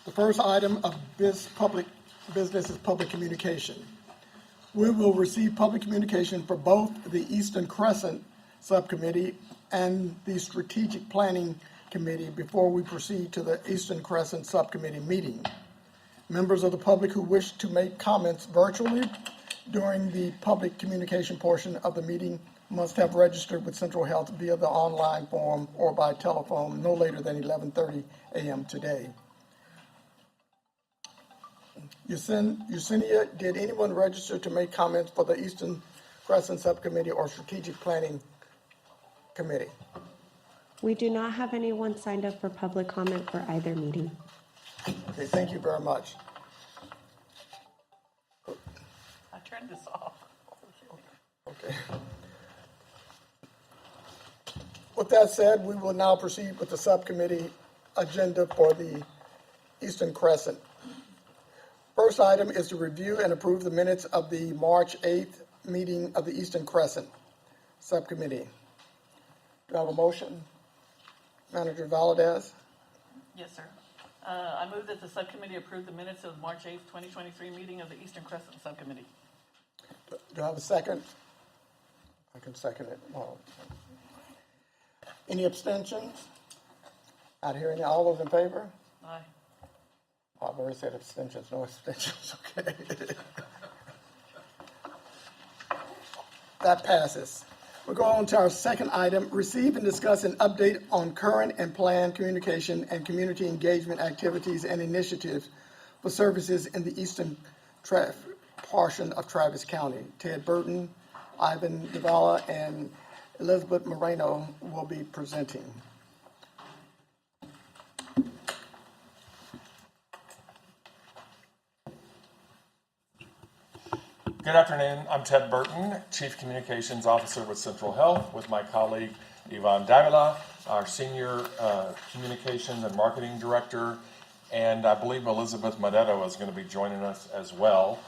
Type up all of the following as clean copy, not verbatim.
The first item of this public business is public communication. We will receive public communication for both the Eastern Crescent Subcommittee and the Strategic Planning Committee before we proceed to the Eastern Crescent Subcommittee meeting. Members of the public who wish to make comments virtually during the public communication portion of the meeting must have registered with Central Health via the online form or by telephone no later than 11:30 a.m. today. Yesenia, did anyone register to make comments for the Eastern Crescent Subcommittee or Strategic Planning Committee? We do not have anyone signed up for public comment for either meeting. Okay, thank you very much. I turned this off. Okay. With that said, we will now proceed with the subcommittee agenda for the Eastern Crescent. First item is to review and approve the minutes of the March 8th meeting of the Eastern Crescent Subcommittee. Do I have a motion? Manager Valadez? Yes, sir. I move that the subcommittee approve the minutes of the March 8th, 2023 meeting of the Eastern Crescent Subcommittee. Do I have a second? I can second it. Well, any abstentions? Not hearing any. All those in favor? Aye. I've already said abstentions. No abstentions. Okay. That passes. We'll go on to our second item, receive and discuss an update on current and planned communication and community engagement activities and initiatives for services in the eastern portion of Travis County. Ted Burton, Ivan Devala, and Elizabeth Moreno will be presenting. Good afternoon. I'm Ted Burton, Chief Communications Officer with Central Health, with my colleague Ivan Davila, our Senior Communications and Marketing Director, and I believe Elizabeth Madetto is going to be joining us as well.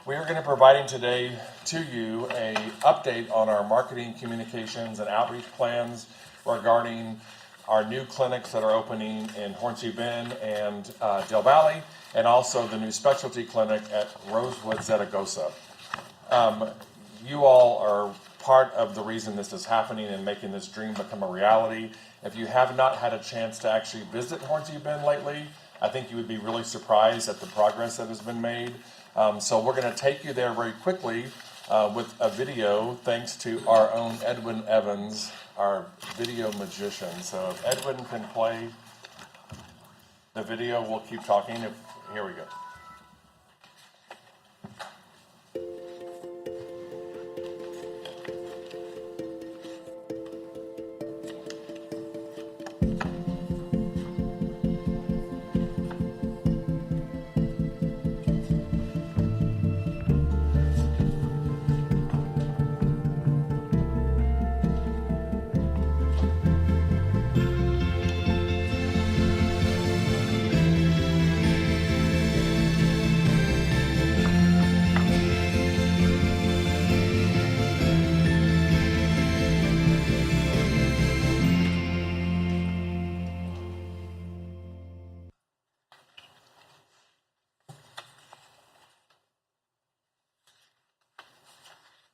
We are going to be providing today to you an update on our marketing, communications, and outreach plans regarding our new clinics that are opening in Hornsey Bend and Del Valle, and also the new specialty clinic at Rosewood Zaragoza. You all are part of the reason this is happening and making this dream become a reality. If you have not had a chance to actually visit Hornsey Bend lately, I think you would be really surprised at the progress that has been made. So we're going to take you there very quickly with a video, thanks to our own Edwin Evans, our video magician. So if Edwin can play the video, we'll keep talking. Here we go.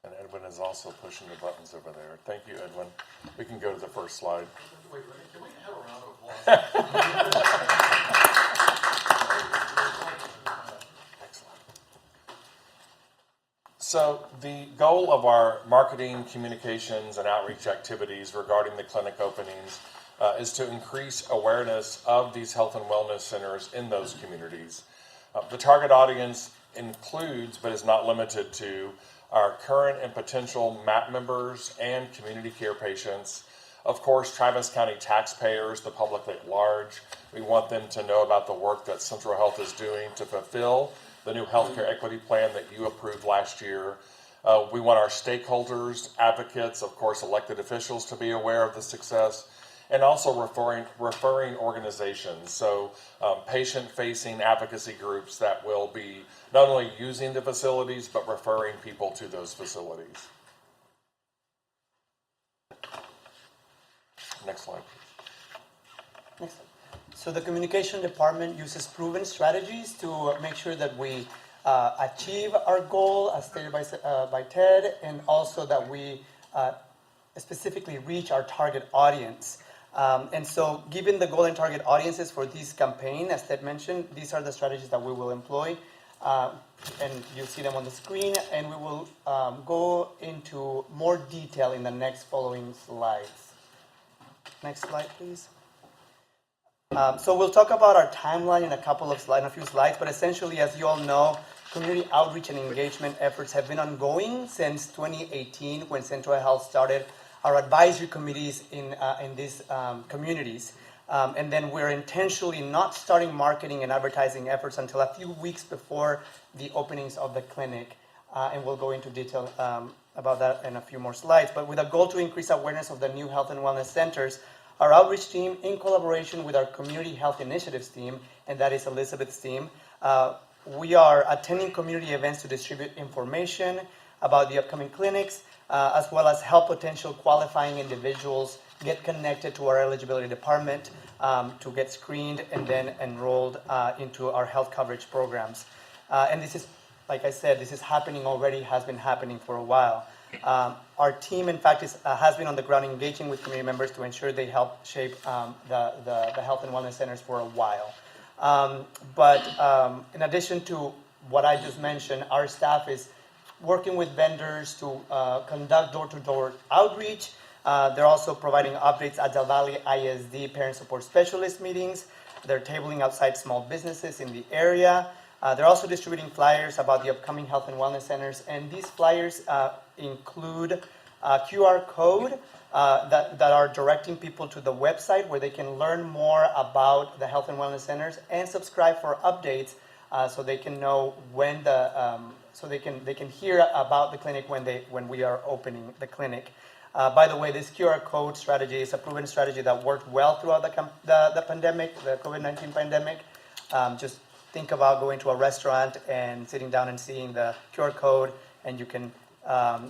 And Edwin is also pushing the buttons over there. Thank you, Edwin. We can go to the first slide. Wait, can we have a round of applause? Excellent. So the goal of our marketing, communications, and outreach activities regarding the clinic openings is to increase awareness of these health and wellness centers in those communities. The target audience includes, but is not limited to, our current and potential MAP members and community care patients. Of course, Travis County taxpayers, the public at large. We want them to know about the work that Central Health is doing to fulfill the new healthcare equity plan that you approved last year. We want our stakeholders, advocates, of course, elected officials to be aware of the success, and also referring organizations, so patient-facing advocacy groups that will be not only using the facilities, but referring people to those facilities. Next slide, please. Next slide. So the communication department uses proven strategies to make sure that we achieve our goal as stated by Ted, and also that we specifically reach our target audience. And so given the goal and target audiences for this campaign, as Ted mentioned, these are the strategies that we will employ. And you see them on the screen, and we will go into more detail in the next following slides. Next slide, please. So we'll talk about our timeline in a few slides, but essentially, as you all know, community outreach and engagement efforts have been ongoing since 2018, when Central Health started our advisory committees in these communities. And then we're intentionally not starting marketing and advertising efforts until a few weeks before the openings of the clinic. And we'll go into detail about that in a few more slides. But with a goal to increase awareness of the new health and wellness centers, our outreach team, in collaboration with our community health initiatives team, and that is Elizabeth's team, we are attending community events to distribute information about the upcoming clinics, as well as help potential qualifying individuals get connected to our eligibility department to get screened and then enrolled into our health coverage programs. And this is, like I said, this is happening already, has been happening for a while. Our team, in fact, has been on the ground engaging with community members to ensure they help shape the health and wellness centers for a while. But in addition to what I just mentioned, our staff is working with vendors to conduct door-to-door outreach. They're also providing updates at Del Valle ISD Parent Support Specialist meetings. They're tabling outside small businesses in the area. They're also distributing flyers about the upcoming health and wellness centers, and these flyers include a QR code that are directing people to the website where they can learn more about the health and wellness centers and subscribe for updates so they can know when so they can hear about the clinic when we are opening the clinic. By the way, this QR code strategy is a proven strategy that worked well throughout the pandemic, the COVID-19 pandemic. Just think about going to a restaurant and sitting down and seeing the QR code, and you can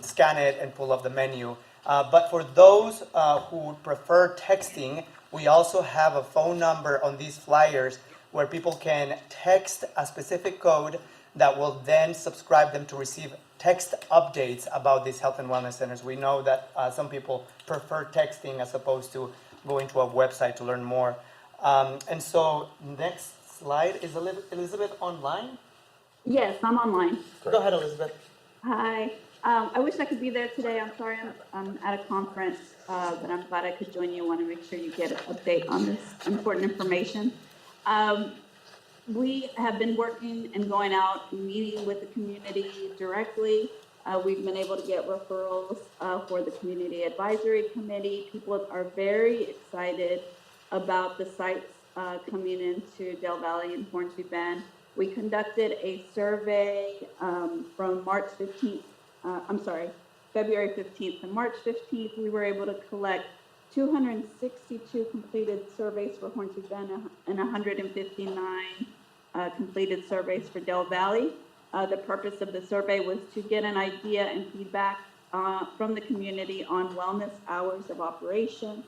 scan it and pull up the menu. But for those who prefer texting, we also have a phone number on these flyers where people can text a specific code that will then subscribe them to receive text updates about these health and wellness centers. We know that some people prefer texting as opposed to going to a website to learn more. And so next slide. Is Elizabeth online? Yes, I'm online. Go ahead, Elizabeth. Hi. I wish I could be there today. I'm sorry I'm at a conference, but I'm glad I could join you. I want to make sure you get an update on this important information. We have been working and going out and meeting with the community directly. We've been able to get referrals for the Community Advisory Committee. People are very excited about the sites coming into Del Valle and Hornsby Bend. We conducted a survey from February 15th to March 15th. We were able to collect 262 completed surveys for Hornsby Bend and 159 completed surveys for Del Valle. The purpose of the survey was to get an idea and feedback from the community on wellness hours of operation.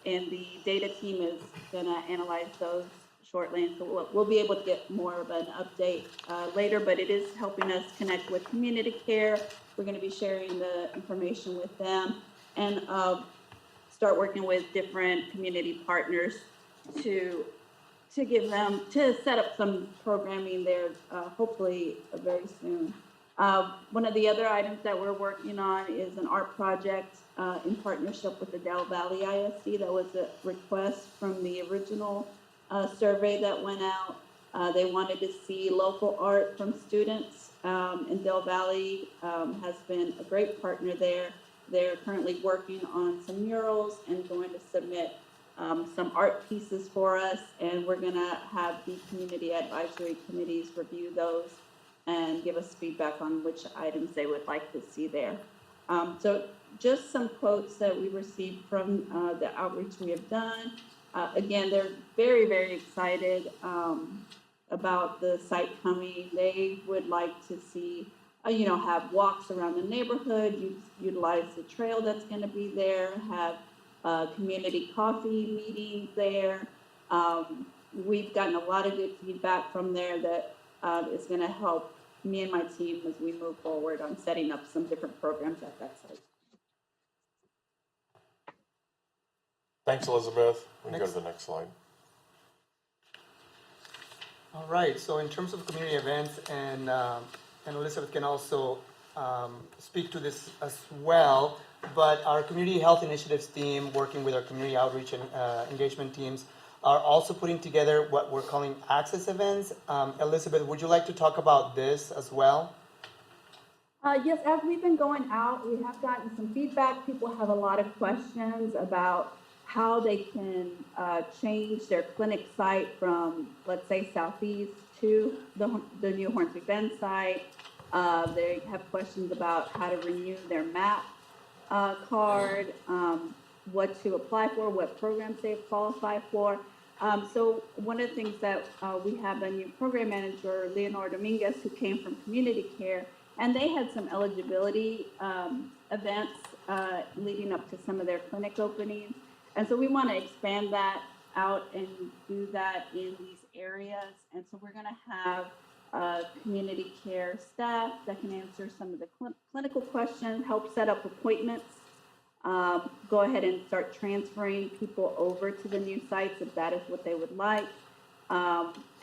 And the data team is going to analyze those shortly, and so we'll be able to get more of an update later, but it is helping us connect with community care. We're going to be sharing the information with them and start working with different community partners to set up some programming there, hopefully very soon. One of the other items that we're working on is an art project in partnership with the Del Valle ISD. That was a request from the original survey that went out. They wanted to see local art from students, and Del Valle has been a great partner there. They're currently working on some murals and going to submit some art pieces for us, and we're going to have the community advisory committees review those and give us feedback on which items they would like to see there. So just some quotes that we received from the outreach we have done. Again, they're very, very excited about the site coming. They would like to see, have walks around the neighborhood, utilize the trail that's going to be there, have community coffee meetings there, We've gotten a lot of good feedback from there that is going to help me and my team as we move forward on setting up some different programs at that site. Thanks, Elizabeth. We can go to the next slide. All right, so in terms of community events, and Elizabeth can also speak to this as well, but our community health initiatives team, working with our community outreach and engagement teams, are also putting together what we're calling access events. Elizabeth, would you like to talk about this as well? Yes, as we've been going out, we have gotten some feedback. People have a lot of questions about how they can change their clinic site from, let's say, Southeast to the new Hornsby Bend site. They have questions about how to renew their MAP card, what to apply for, what programs they qualify for. So one of the things that we have a new program manager, Leonor Dominguez, who came from community care, and they had some eligibility events leading up to some of their clinic openings. And so we want to expand that out and do that in these areas. And so we're going to have community care staff that can answer some of the clinical questions, help set up appointments, go ahead and start transferring people over to the new sites if that is what they would like,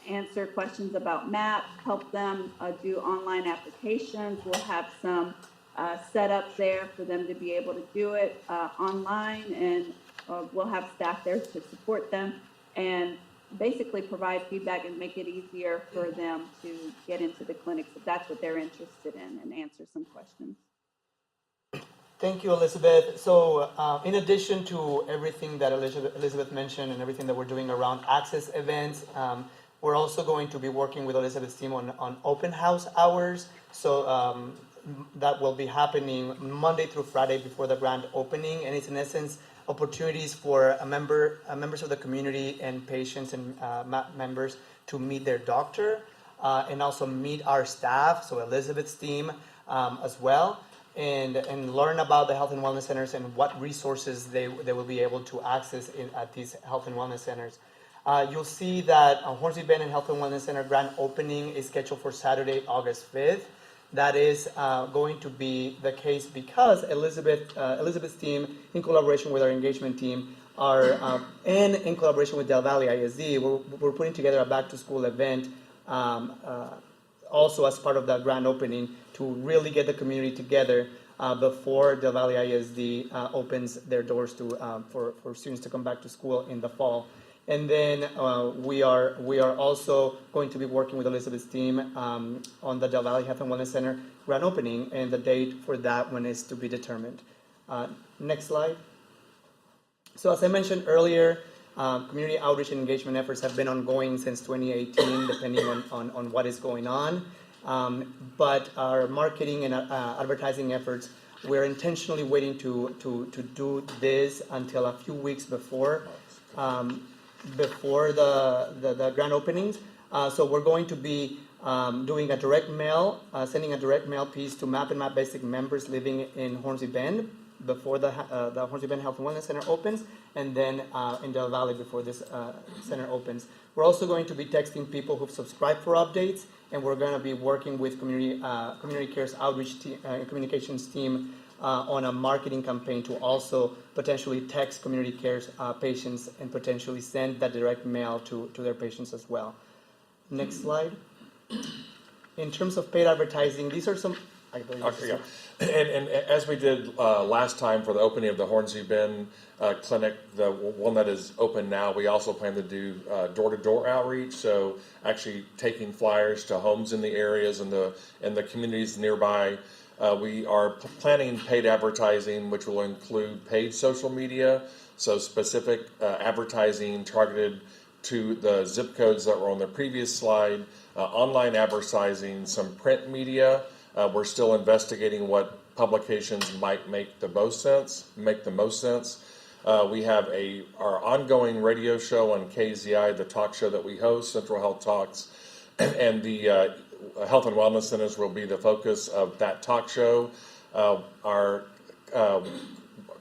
answer questions about MAP, help them do online applications. We'll have some setups there for them to be able to do it online, and we'll have staff there to support them and basically provide feedback and make it easier for them to get into the clinics if that's what they're interested in, and answer some questions. Thank you, Elizabeth. So in addition to everything that Elizabeth mentioned and everything that we're doing around access events, we're also going to be working with Elizabeth's team on open house hours. So that will be happening Monday through Friday before the grand opening, and it's in essence opportunities for members of the community and patients and members to meet their doctor and also meet our staff, so Elizabeth's team as well, and learn about the health and wellness centers and what resources they will be able to access at these health and wellness centers. You'll see that Hornsby Bend and Health and Wellness Center grand opening is scheduled for Saturday, August 5th. That is going to be the case because Elizabeth's team, in collaboration with our engagement team, and in collaboration with Del Valle ISD, we're putting together a back-to-school event also as part of that grand opening to really get the community together before Del Valle ISD opens their doors for students to come back to school in the fall. And then we are also going to be working with Elizabeth's team on the Del Valle Health and Wellness Center grand opening, and the date for that one is to be determined. Next slide. So as I mentioned earlier, community outreach and engagement efforts have been ongoing since 2018, depending on what is going on. But our marketing and advertising efforts, we're intentionally waiting to do this until a few weeks before the grand openings. So we're going to be doing a direct mail, sending a direct mail piece to MAP and MAP Basic members living in Hornsby Bend before the Hornsby Bend Health and Wellness Center opens, and then in Del Valle before this center opens. We're also going to be texting people who've subscribed for updates, and we're going to be working with community care's outreach and communications team on a marketing campaign to also potentially text community care's patients and potentially send that direct mail to their patients as well. Next slide. In terms of paid advertising, these are some. Okay, yeah. And as we did last time for the opening of the Hornsby Bend clinic, the one that is open now, we also plan to do door-to-door outreach. So actually taking flyers to homes in the areas and the communities nearby. We are planning paid advertising, which will include paid social media, so specific advertising targeted to the zip codes that were on the previous slide, online advertising, some print media. We're still investigating what publications might make the most sense. We have our ongoing radio show on KZI, the talk show that we host, Central Health Talks, and the Health and Wellness Centers will be the focus of that talk show. Our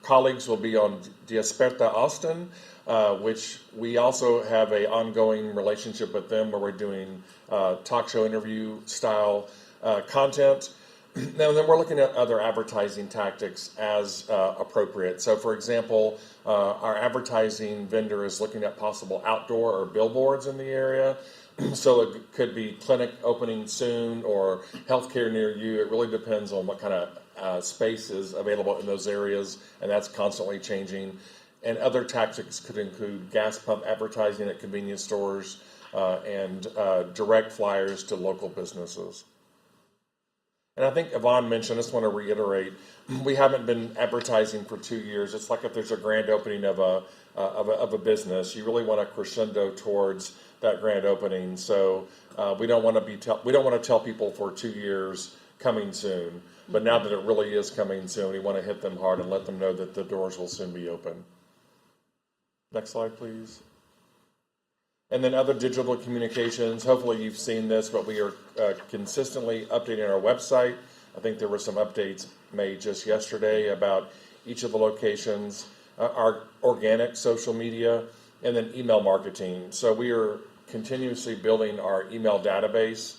colleagues will be on Desperta Austin, which we also have a ongoing relationship with them where we're doing talk show interview style content. Now, then we're looking at other advertising tactics as appropriate. So, for example, our advertising vendor is looking at possible outdoor or billboards in the area. So it could be clinic opening soon or healthcare near you. It really depends on what kind of space is available in those areas, and that's constantly changing. And other tactics could include gas pump advertising at convenience stores and direct flyers to local businesses. And I think Yvonne mentioned, I just want to reiterate, we haven't been advertising for 2 years. It's like if there's a grand opening of a business, you really want to crescendo towards that grand opening. So we don't want to tell people for 2 years coming soon. But now that it really is coming soon, we want to hit them hard and let them know that the doors will soon be open. Next slide, please. And then other digital communications, hopefully you've seen this, but we are consistently updating our website. I think there were some updates made just yesterday about each of the locations, our organic social media, and then email marketing. So we are continuously building our email database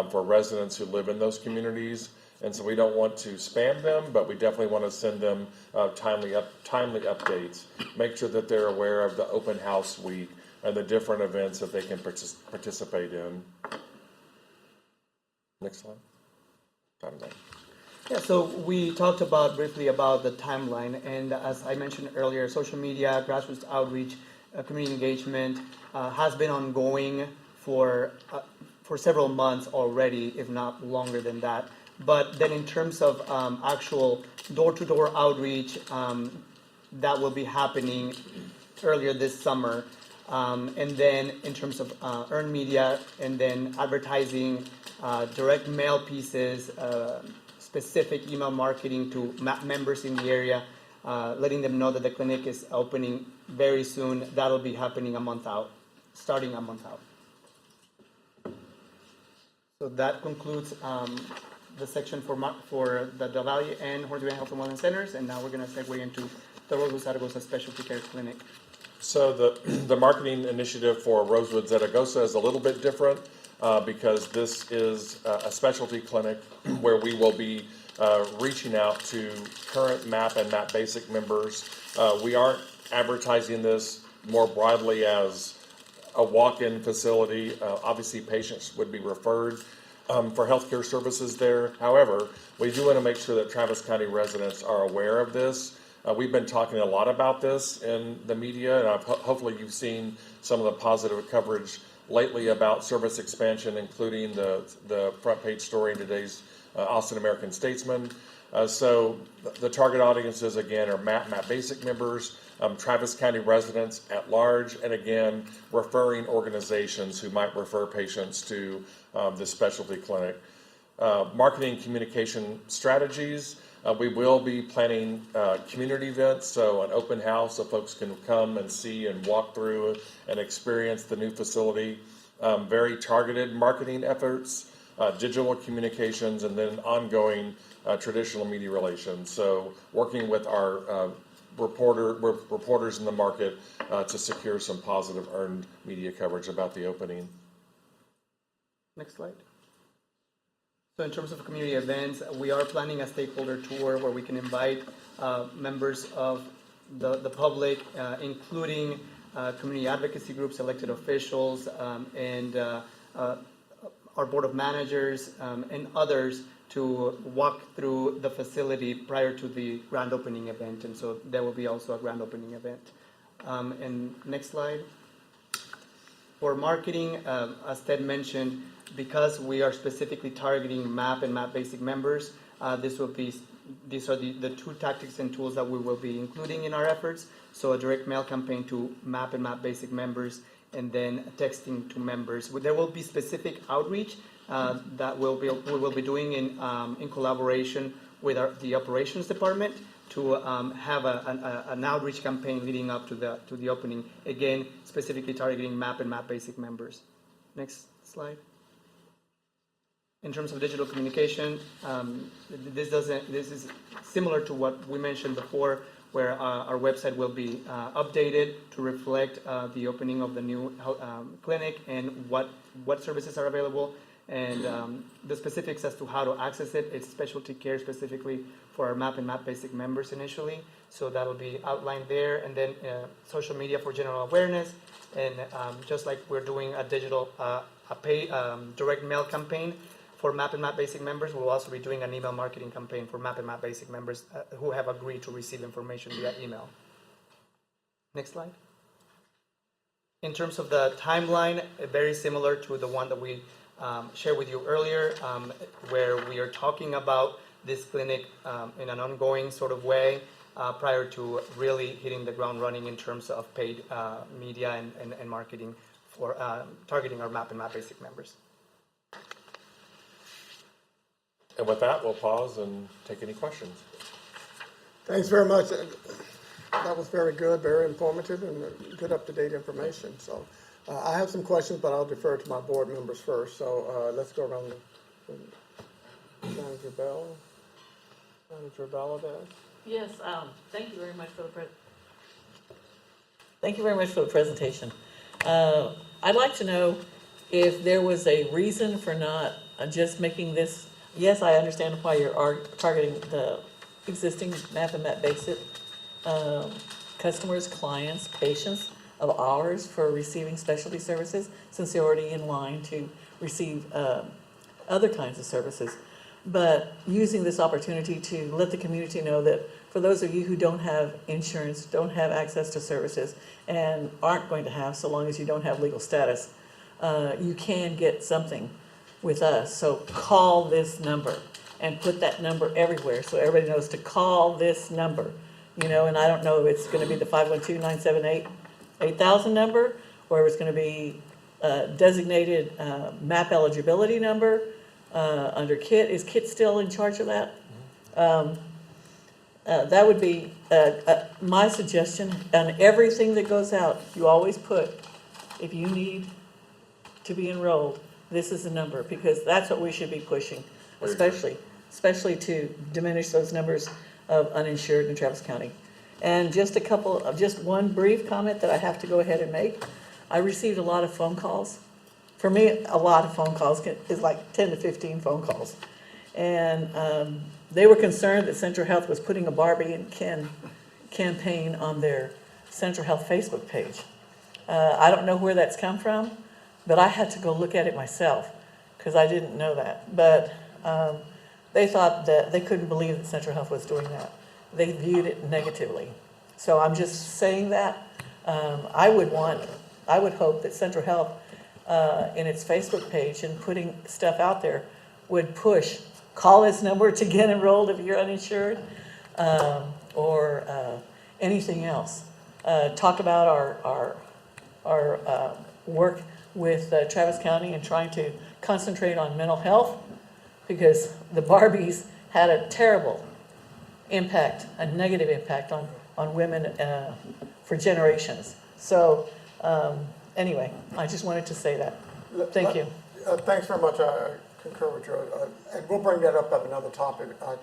for residents who live in those communities. And so we don't want to spam them, but we definitely want to send them timely updates. Make sure that they're aware of the open house week and the different events that they can participate in. Next slide. Timeline. Yeah, so we talked briefly about the timeline, and as I mentioned earlier, social media, grassroots outreach, community engagement has been ongoing for several months already, if not longer than that. But then in terms of actual door-to-door outreach, that will be happening earlier this summer. And then in terms of earned media and then advertising, direct mail pieces, specific email marketing to members in the area, letting them know that the clinic is opening very soon. That'll be happening a month out, starting a month out. So that concludes the section for the Del Valle and Hornsby Health and Wellness Centers, and now we're going to segue into the Rosewood Zaragoza Specialty Care Clinic. So the marketing initiative for Rosewood Zaragoza is a little bit different because this is a specialty clinic where we will be reaching out to current MAP and MAP Basic members. We aren't advertising this more broadly as a walk-in facility. Obviously, patients would be referred for healthcare services there. However, we do want to make sure that Travis County residents are aware of this. We've been talking a lot about this in the media, and hopefully you've seen some of the positive coverage lately about service expansion, including the front page story in today's Austin American Statesman. So the target audiences, again, are MAP Basic members, Travis County residents at large, and again, referring organizations who might refer patients to this specialty clinic. Marketing communication strategies. We will be planning community events, so an open house so folks can come and see and walk through and experience the new facility. Very targeted marketing efforts, digital communications, and then ongoing traditional media relations. So working with our reporters in the market to secure some positive earned media coverage about the opening. Next slide. So in terms of community events, we are planning a stakeholder tour where we can invite members of the public, including community advocacy groups, elected officials, and our board of managers and others to walk through the facility prior to the grand opening event. And so there will be also a grand opening event. And next slide. For marketing, as Ted mentioned, because we are specifically targeting MAP and MAP Basic members, these are the two tactics and tools that we will be including in our efforts. So a direct mail campaign to MAP and MAP Basic members, and then texting to members. There will be specific outreach that we will be doing in collaboration with the operations department to have an outreach campaign leading up to the opening. Again, specifically targeting MAP and MAP Basic members. Next slide. In terms of digital communication, this is similar to what we mentioned before. where our website will be updated to reflect the opening of the new clinic and what services are available, and the specifics as to how to access it. It's specialty care specifically for our MAP and MAP Basic members initially, so that'll be outlined there, and then social media for general awareness, and just like we're doing a digital, a pay direct mail campaign for MAP and MAP Basic members, we'll also be doing an email marketing campaign for MAP and MAP Basic members who have agreed to receive information via email. Next slide. In terms of the timeline, very similar to the one that we shared with you earlier, where we are talking about this clinic in an ongoing sort of way prior to really hitting the ground running in terms of paid media and marketing for targeting our MAP and MAP Basic members. And with that, we'll pause and take any questions. Thanks very much. That was very good, very informative, and good up-to-date information. So I have some questions, but I'll defer to my board members first. So let's go around the Manager Bell. Manager Valadez. Yes, thank you very much for the presentation. I'd like to know if there was a reason for not just making this. Yes, I understand why you're targeting the existing MAP and MAP Basic customers, clients, patients of ours for receiving specialty services, since they're already in line to receive other kinds of services. But using this opportunity to let the community know that for those of you who don't have insurance, don't have access to services, and aren't going to have so long as you don't have legal status, you can get something with us. So call this number and put that number everywhere so everybody knows to call this number. You know, and I don't know if it's going to be the 512-978-8000 number, or if it's going to be designated MAP eligibility number under KIT. Is KIT still in charge of that? That would be my suggestion. On everything that goes out, you always put, if you need to be enrolled, this is the number, because that's what we should be pushing, especially to diminish those numbers of uninsured in Travis County. And just one brief comment that I have to go ahead and make. I received a lot of phone calls. For me, a lot of phone calls is like 10 to 15 phone calls. And they were concerned that Central Health was putting a Barbie and Ken campaign on their Central Health Facebook page. I don't know where that's come from, but I had to go look at it myself because I didn't know that. But they thought that they couldn't believe that Central Health was doing that. They viewed it negatively. So I'm just saying that. I would hope that Central Health, in its Facebook page and putting stuff out there, would push, call this number to get enrolled if you're uninsured, or anything else. Talk about our work with Travis County and trying to concentrate on mental health, because the Barbies had a terrible impact, a negative impact on women for generations. So anyway, I just wanted to say that. Thank you. Thanks very much. I concur with you. And we'll bring that up at another topic. I'm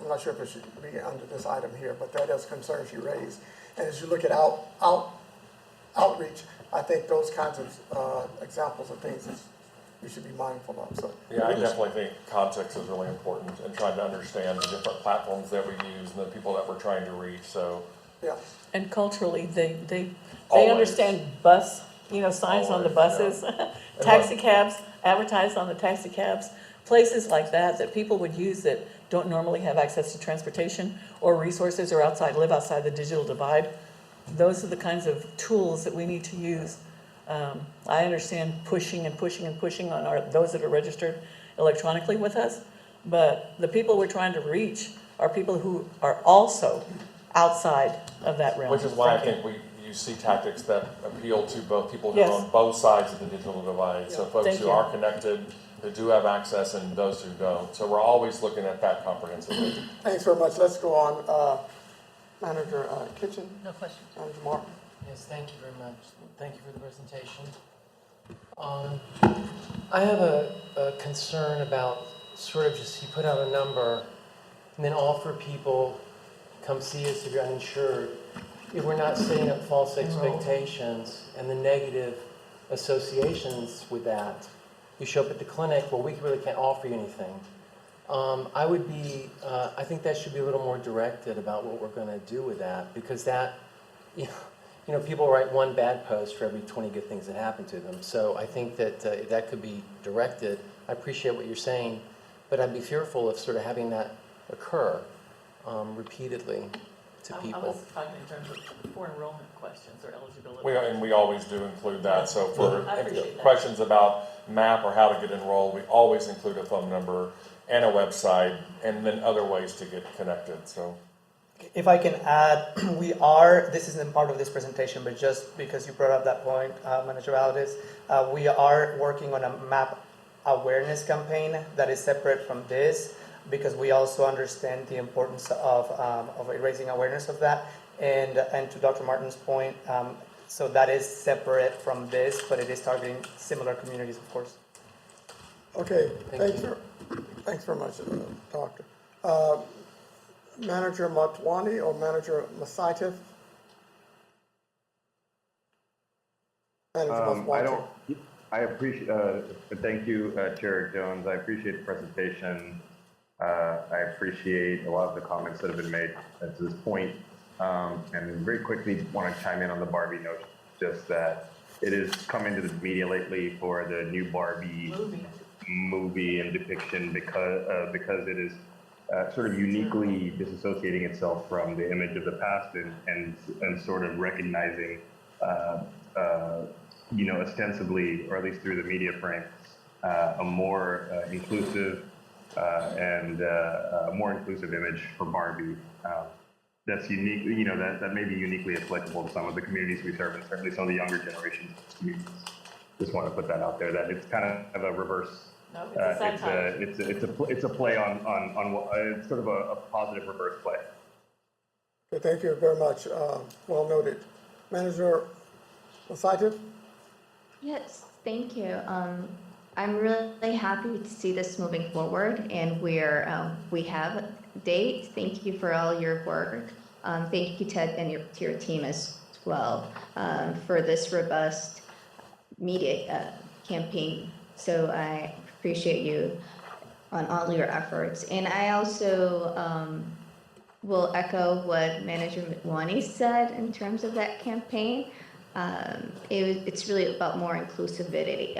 not sure if it should be under this item here, but that is concerns you raised. And as you look at outreach, I think those kinds of examples of things we should be mindful of. So Yeah, I definitely think context is really important, and trying to understand the different platforms that we use and the people that we're trying to reach. So yeah. And culturally, they Always. understand bus, signs on the Always, buses, taxi cabs, advertised on the taxi cabs, places like that people would use that don't normally have access to transportation or resources, or live outside the digital divide. Those are the kinds of tools that we need to use. I understand pushing and pushing and pushing on those that are registered electronically with us, but the people we're trying to reach are people who are also outside of that realm. which is why I think you see tactics that appeal to both people who Yes. are on both sides of the digital divide. So folks Thank who you. are connected, who do have access, and those who don't. So we're always looking at that comprehensively. Thanks very much. Let's go on. Manager Kitchen. No questions. Manager Martin. Yes, thank you very much. Thank you for the presentation. I have a concern about sort of just, you put out a number and then offer people come see us if you're uninsured. If we're not setting up false expectations and the negative associations with that, you show up at the clinic, well, we really can't offer you anything. I think that should be a little more directed about what we're going to do with that, because that, you know, people write one bad post for every 20 good things that happen to them. So I think that that could be directed. I appreciate what you're saying, but I'd be fearful of sort of having that occur repeatedly to I people. was talking in terms of for enrollment questions or eligibility. And we always do include that, so for I appreciate that. questions about MAP or how to get enrolled, we always include a phone number and a website, and then other ways to get connected, so. If I can add, this isn't part of this presentation, but just because you brought up that point, Manager Valdez, we are working on a MAP awareness campaign that is separate from this, because we also understand the importance of raising awareness of that. And to Dr. Martin's point, so that is separate from this, but it is targeting similar communities, of course. Okay, Thank you. Thanks very much, Doctor. Manager Matwani or Manager Masaitif? Manager I appreciate, thank you, Chair Jones. I appreciate the presentation. I appreciate a lot of the comments that have been made to this point. And very quickly want to chime in on the Barbie notion, just that it has come into the media lately for the new Barbie movie and depiction because it is sort of uniquely disassociating itself from the image of the past and sort of recognizing, ostensibly, or at least through the media frame, a more inclusive and more inclusive image for Barbie. That's unique, that may be uniquely applicable to some of the communities we serve, and certainly some of the younger generations of communities. Just want to put that out there, that it's kind of a reverse. No, it's a satire. It's a play on it's sort of a positive reverse play. Okay, thank you very much. Well noted. Manager Masaitif? Yes, thank you. I'm really happy to see this moving forward, and we have a date. Thank you for all your work. Thank you, Ted, and to your team as well for this robust media campaign. So I appreciate you on all your efforts. And I also will echo what Manager Mitwani said in terms of that campaign. It's really about more inclusivity,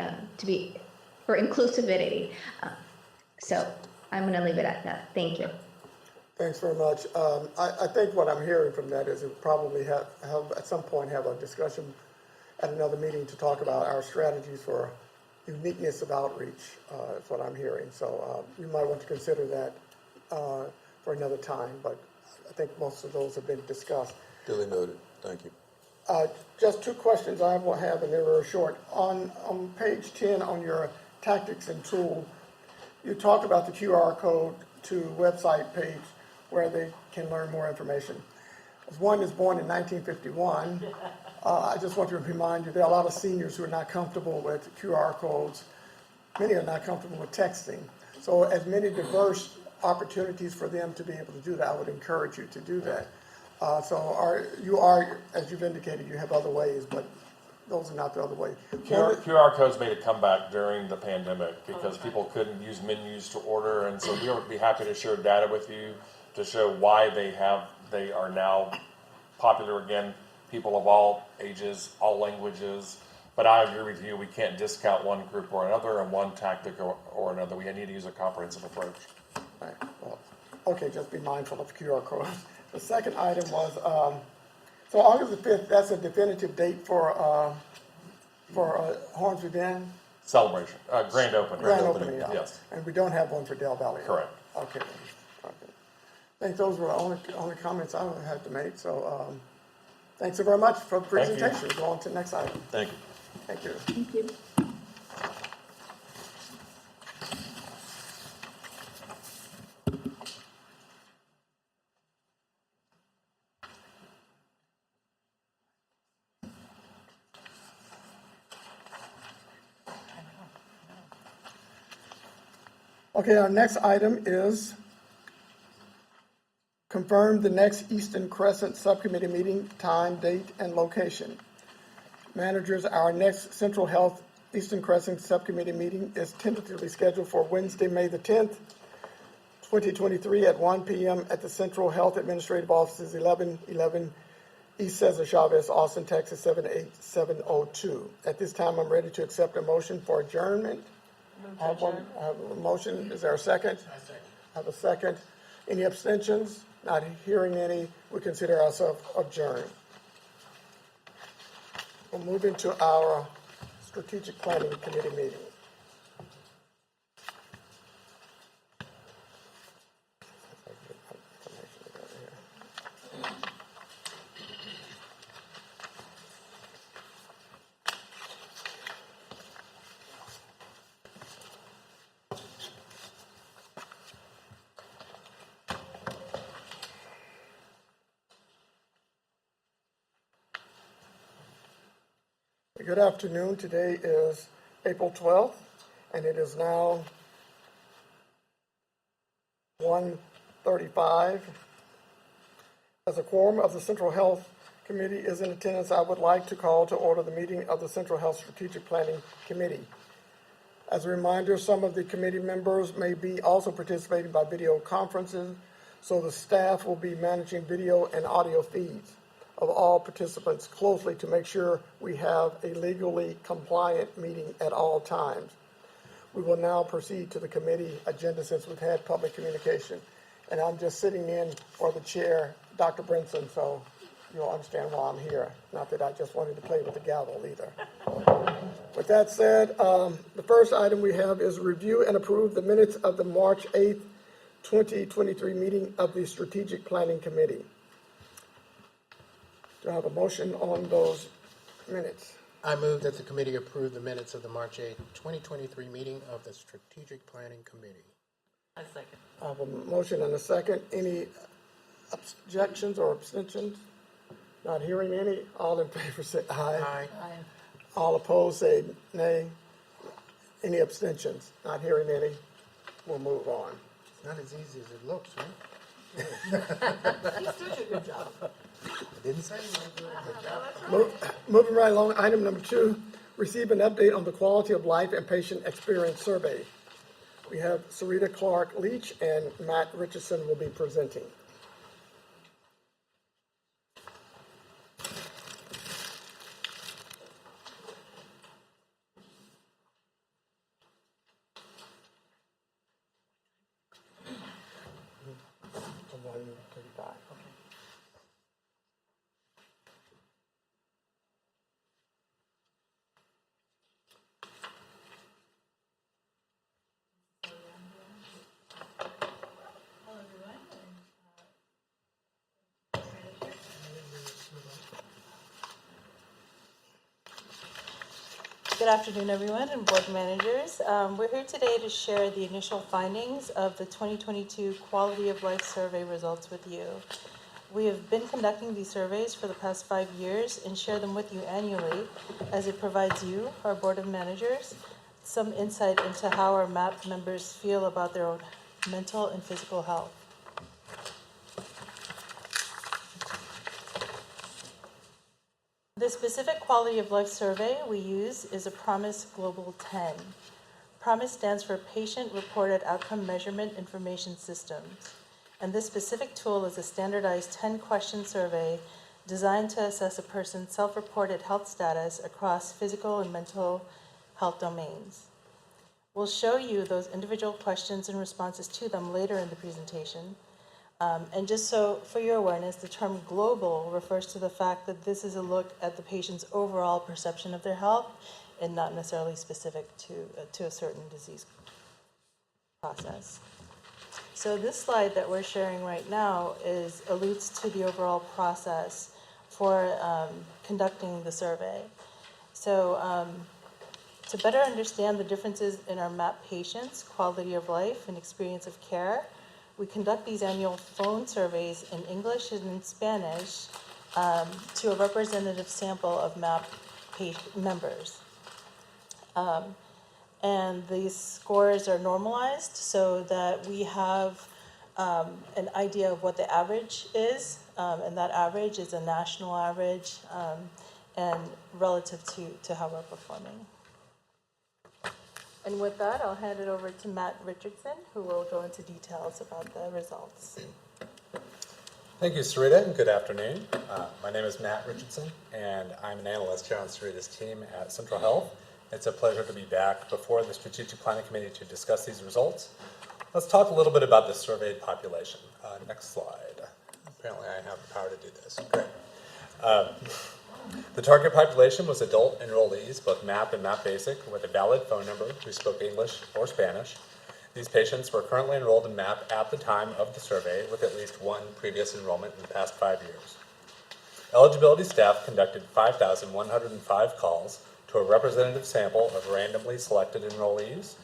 for inclusivity. So I'm going to leave it at that. Thank you. Thanks very much. I think what I'm hearing from that is we'll probably have at some point have a discussion at another meeting to talk about our strategies for uniqueness of outreach. Is what I'm hearing. So you might want to consider that for another time. But I think most of those have been discussed. Duly noted. Thank you. Just two questions I will have, and they're very short. On page 10 on your tactics and tool, you talk about the QR code to website page where they can learn more information. As one is born in 1951, I just want to remind you there are a lot of seniors who are not comfortable with QR codes. Many are not comfortable with texting. So as many diverse opportunities for them to be able to do that, I would encourage you to do that. You are, as you've indicated, you have other ways, but those are not the other way. QR codes made a comeback during the pandemic because people couldn't use menus to order, and so we would be happy to share data with you to show why they are now popular again. People of all ages, all languages. But I agree with you, we can't discount one group or another and one tactic or another. We need to use a comprehensive approach. Right. Well, okay, just be mindful of QR codes. The second item was, so August the 5th, that's a definitive date for Hornsby Bend? Celebration, grand opening. Grand opening, yeah. Yes. And we don't have one for Del Valley? Correct. Okay. I think those were the only comments I had to make, so thanks so very much for the presentation. Go on to the next item. Thank you. Thank you. Thank you. Okay, our next item is Confirm the next Eastern Crescent Subcommittee meeting, time, date, and location. Managers, our next Central Health Eastern Crescent Subcommittee meeting is tentatively scheduled for Wednesday, May the 10th, 2023 at 1 p.m. at the Central Health Administrative Offices, 1111 East Cesar Chavez, Austin, Texas, 78702. At this time, I'm ready to accept a motion for adjournment. I have a motion. Is there a second? I have a second. Any abstentions? Not hearing any, we consider ourselves adjourned. We'll move into our Strategic Planning Committee meeting. Good afternoon. Today is April 12th, and it is now 1:35. As a quorum of the Central Health Committee is in attendance, I would like to call to order the meeting of the Central Health Strategic Planning Committee. As a reminder, some of the committee members may be also participating by video conferences, so the staff will be managing video and audio feeds of all participants closely to make sure we have a legally compliant meeting at all times. We will now proceed to the committee agenda since we've had public communication. And I'm just sitting in for the chair, Dr. Brinson, so you'll understand why I'm here. Not that I just wanted to play with the gavel either. With that said, the first item we have is review and approve the minutes of the March 8th, 2023 meeting of the Strategic Planning Committee. Do I have a motion on those minutes? I move that the committee approve the minutes of the March 8, 2023 meeting of the Strategic Planning Committee. I second. I have a motion and a second. Any objections or abstentions? Not hearing any. All in favor say aye. Aye. All opposed say nay. Any abstentions? Not hearing any. We'll move on. It's not as easy as it looks, right? He's doing a good job. I didn't say you. Moving right along, item number 2, receive an update on the quality of life and patient experience survey. We have Sarita Clark Leach and Matt Richardson will be presenting. Good afternoon, everyone, and board managers. We're here today to share the initial findings of the 2022 Quality of Life Survey results with you. We have been conducting these surveys for the past 5 years and share them with you annually as it provides you, our board of managers, some insight into how our MAP members feel about their own mental and physical health. The specific quality of life survey we use is a PROMIS Global 10. PROMIS stands for Patient Reported Outcome Measurement Information Systems. And this specific tool is a standardized 10-question survey designed to assess a person's self-reported health status across physical and mental health domains. We'll show you those individual questions and responses to them later in the presentation. And just so for your awareness, the term global refers to the fact that this is a look at the patient's overall perception of their health and not necessarily specific to a certain disease process. So this slide that we're sharing right now alludes to the overall process for conducting the survey. So to better understand the differences in our MAP patients' quality of life and experience of care, we conduct these annual phone surveys in English and in Spanish to a representative sample of MAP members. And these scores are normalized so that we have an idea of what the average is, and that average is a national average, and relative to how we're performing. And with that, I'll hand it over to Matt Richardson, who will go into details about the results. Thank you, Sarita, and good afternoon. My name is Matt Richardson, and I'm an analyst here on Sarita's team at Central Health. It's a pleasure to be back before the Strategic Planning Committee to discuss these results. Let's talk a little bit about the surveyed population. Next slide. Apparently I have the power to do this. Great. The target population was adult enrollees, both MAP and MAP Basic, with a valid phone number who spoke English or Spanish. These patients were currently enrolled in MAP at the time of the survey with at least one previous enrollment in the past 5 years. Eligibility staff conducted 5,105 calls to a representative sample of randomly selected enrollees,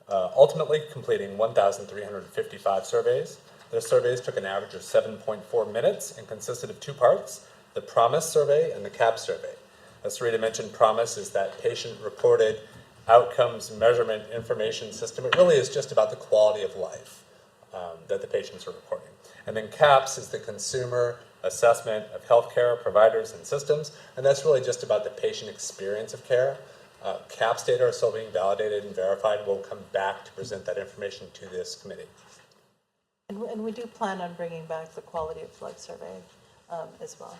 ultimately completing 1,355 surveys. Their surveys took an average of 7.4 minutes and consisted of two parts: the PROMISE survey and the CAP survey. As Sarita mentioned, PROMISE is that patient-reported outcomes measurement information system. It really is just about the quality of life that the patients are reporting. And then CAPS is the consumer assessment of healthcare providers and systems, and that's really just about the patient experience of care. CAPS data are still being validated and verified. We'll come back to present that information to this committee. And we do plan on bringing back the quality of life survey as well.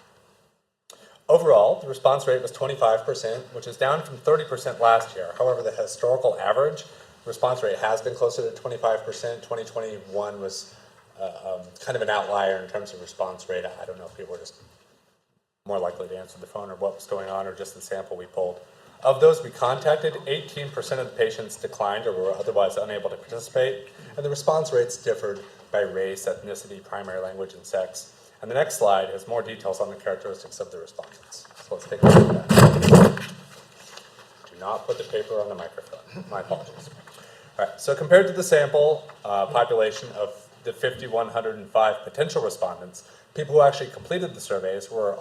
Overall, the response rate was 25%, which is down from 30% last year. However, the historical average response rate has been closer to 25%. 2021 was kind of an outlier in terms of response rate. I don't know if people were just more likely to answer the phone or what was going on or just the sample we pulled. Of those we contacted, 18% of the patients declined or were otherwise unable to participate, and the response rates differed by race, ethnicity, primary language, and sex. And the next slide has more details on the characteristics of the respondents. So let's take a look at that. Do not put the paper on the microphone. My apologies. All right, so compared to the sample population of the 5,105 potential respondents, people who actually completed the surveys were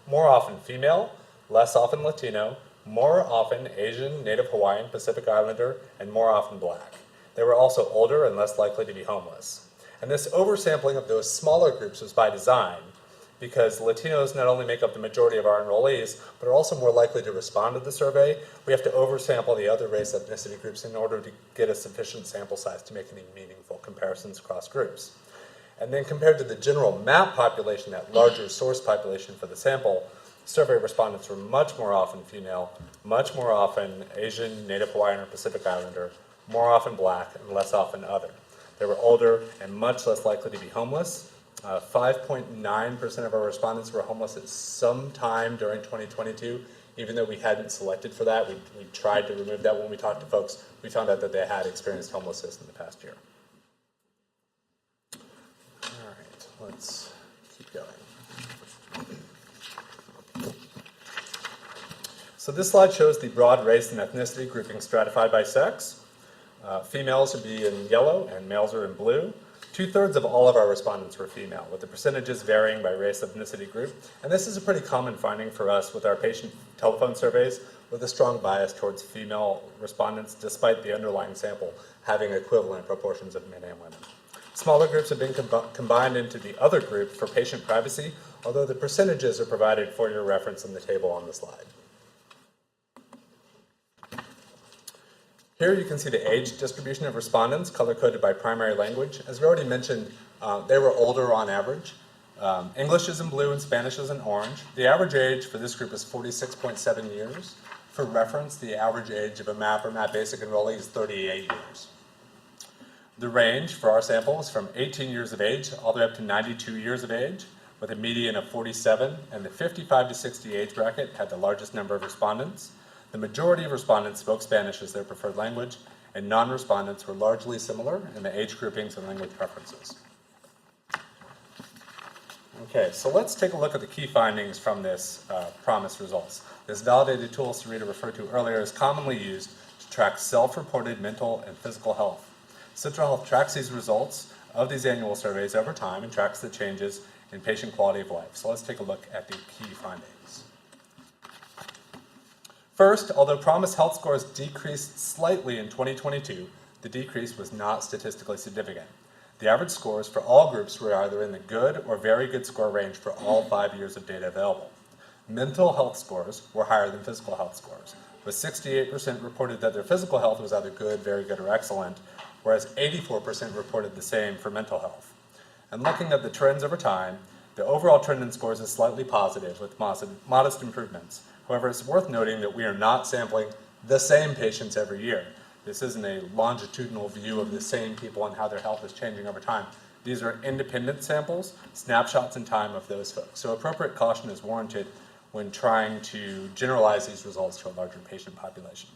more often female, less often Latino, more often Asian, Native Hawaiian, Pacific Islander, and more often Black. They were also older and less likely to be homeless. And this oversampling of those smaller groups was by design, because Latinos not only make up the majority of our enrollees, but are also more likely to respond to the survey. We have to oversample the other race ethnicity groups in order to get a sufficient sample size to make any meaningful comparisons across groups. And then compared to the general MAP population, that larger source population for the sample, survey respondents were much more often female, much more often Asian, Native Hawaiian, or Pacific Islander, more often Black, and less often other. They were older and much less likely to be homeless. 5.9% of our respondents were homeless at some time during 2022. Even though we hadn't selected for that, we tried to remove that when we talked to folks. We found out that they had experienced homelessness in the past year. All right, let's keep going. So this slide shows the broad race and ethnicity grouping stratified by sex. Females would be in yellow and males are in blue. 2/3 of all of our respondents were female, with the percentages varying by race ethnicity group. And this is a pretty common finding for us with our patient telephone surveys, with a strong bias towards female respondents, despite the underlying sample having equivalent proportions of men and women. Smaller groups have been combined into the other group for patient privacy, although the percentages are provided for your reference in the table on the slide. Here you can see the age distribution of respondents, color-coded by primary language. As we already mentioned, they were older on average. English is in blue and Spanish is in orange. The average age for this group is 46.7 years. For reference, the average age of a MAP or MAP Basic enrollee is 38 years. The range for our sample is from 18 years of age all the way up to 92 years of age, with a median of 47, and the 55 to 60 age bracket had the largest number of respondents. The majority of respondents spoke Spanish as their preferred language, and non-respondents were largely similar in the age groupings and language preferences. Okay, so let's take a look at the key findings from this PROMISE results. This validated tool Sarita referred to earlier is commonly used to track self-reported mental and physical health. Central Health tracks these results of these annual surveys over time and tracks the changes in patient quality of life. So let's take a look at the key findings. First, although PROMISE health scores decreased slightly in 2022, the decrease was not statistically significant. The average scores for all groups were either in the good or very good score range for all 5 years of data available. Mental health scores were higher than physical health scores, with 68% reported that their physical health was either good, very good, or excellent, whereas 84% reported the same for mental health. And looking at the trends over time, the overall trend in scores is slightly positive with modest improvements. However, it's worth noting that we are not sampling the same patients every year. This isn't a longitudinal view of the same people and how their health is changing over time. These are independent samples, snapshots in time of those folks. So appropriate caution is warranted when trying to generalize these results to a larger patient population.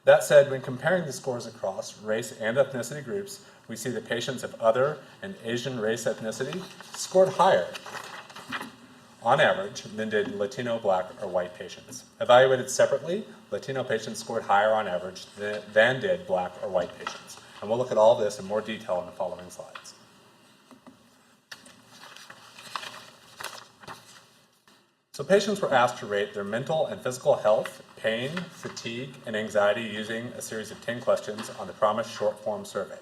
That said, when comparing the scores across race and ethnicity groups, we see that patients of other and Asian race ethnicity scored higher, on average, than did Latino, Black, or white patients. Evaluated separately, Latino patients scored higher on average than did Black or white patients. And we'll look at all this in more detail in the following slides. So patients were asked to rate their mental and physical health, pain, fatigue, and anxiety using a series of 10 questions on the PROMIS short form survey.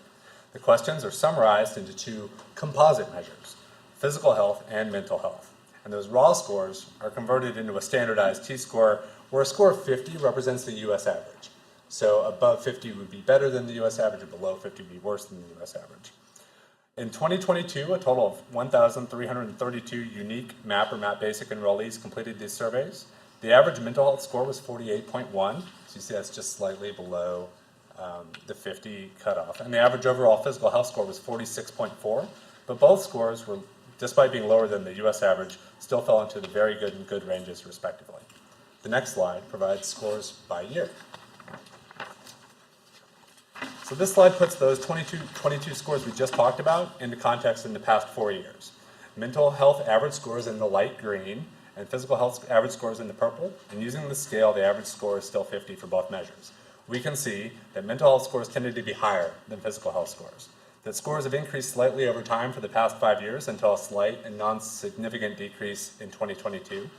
The questions are summarized into 2 composite measures, physical health and mental health. And those raw scores are converted into a standardized T-score, where a score of 50 represents the US average. So above 50 would be better than the US average, and below 50 would be worse than the US average. In 2022, a total of 1,332 unique MAP or MAP Basic enrollees completed these surveys. The average mental health score was 48.1, so you see that's just slightly below the 50 cutoff. And the average overall physical health score was 46.4, but both scores were, despite being lower than the US average, still fell into the very good and good ranges respectively. The next slide provides scores by year. So this slide puts those 22 scores we just talked about into context in the past 4 years. Mental health average scores in the light green and physical health average scores in the purple, and using the scale, the average score is still 50 for both measures. We can see that mental health scores tended to be higher than physical health scores, that scores have increased slightly over time for the past 5 years until a slight and non-significant decrease in 2022.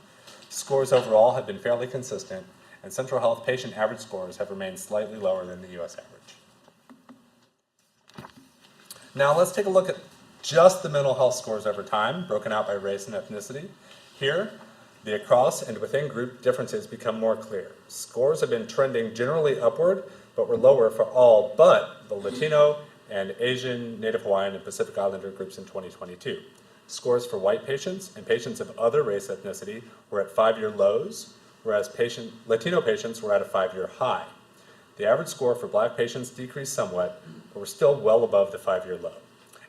Scores overall have been fairly consistent, and central health patient average scores have remained slightly lower than the US average. Now let's take a look at just the mental health scores over time, broken out by race and ethnicity. Here, the across and within group differences become more clear. Scores have been trending generally upward, but were lower for all but the Latino and Asian, Native Hawaiian, and Pacific Islander groups in 2022. Scores for white patients and patients of other race ethnicity were at 5-year lows, whereas Latino patients were at a 5-year high. The average score for Black patients decreased somewhat, but were still well above the 5-year low.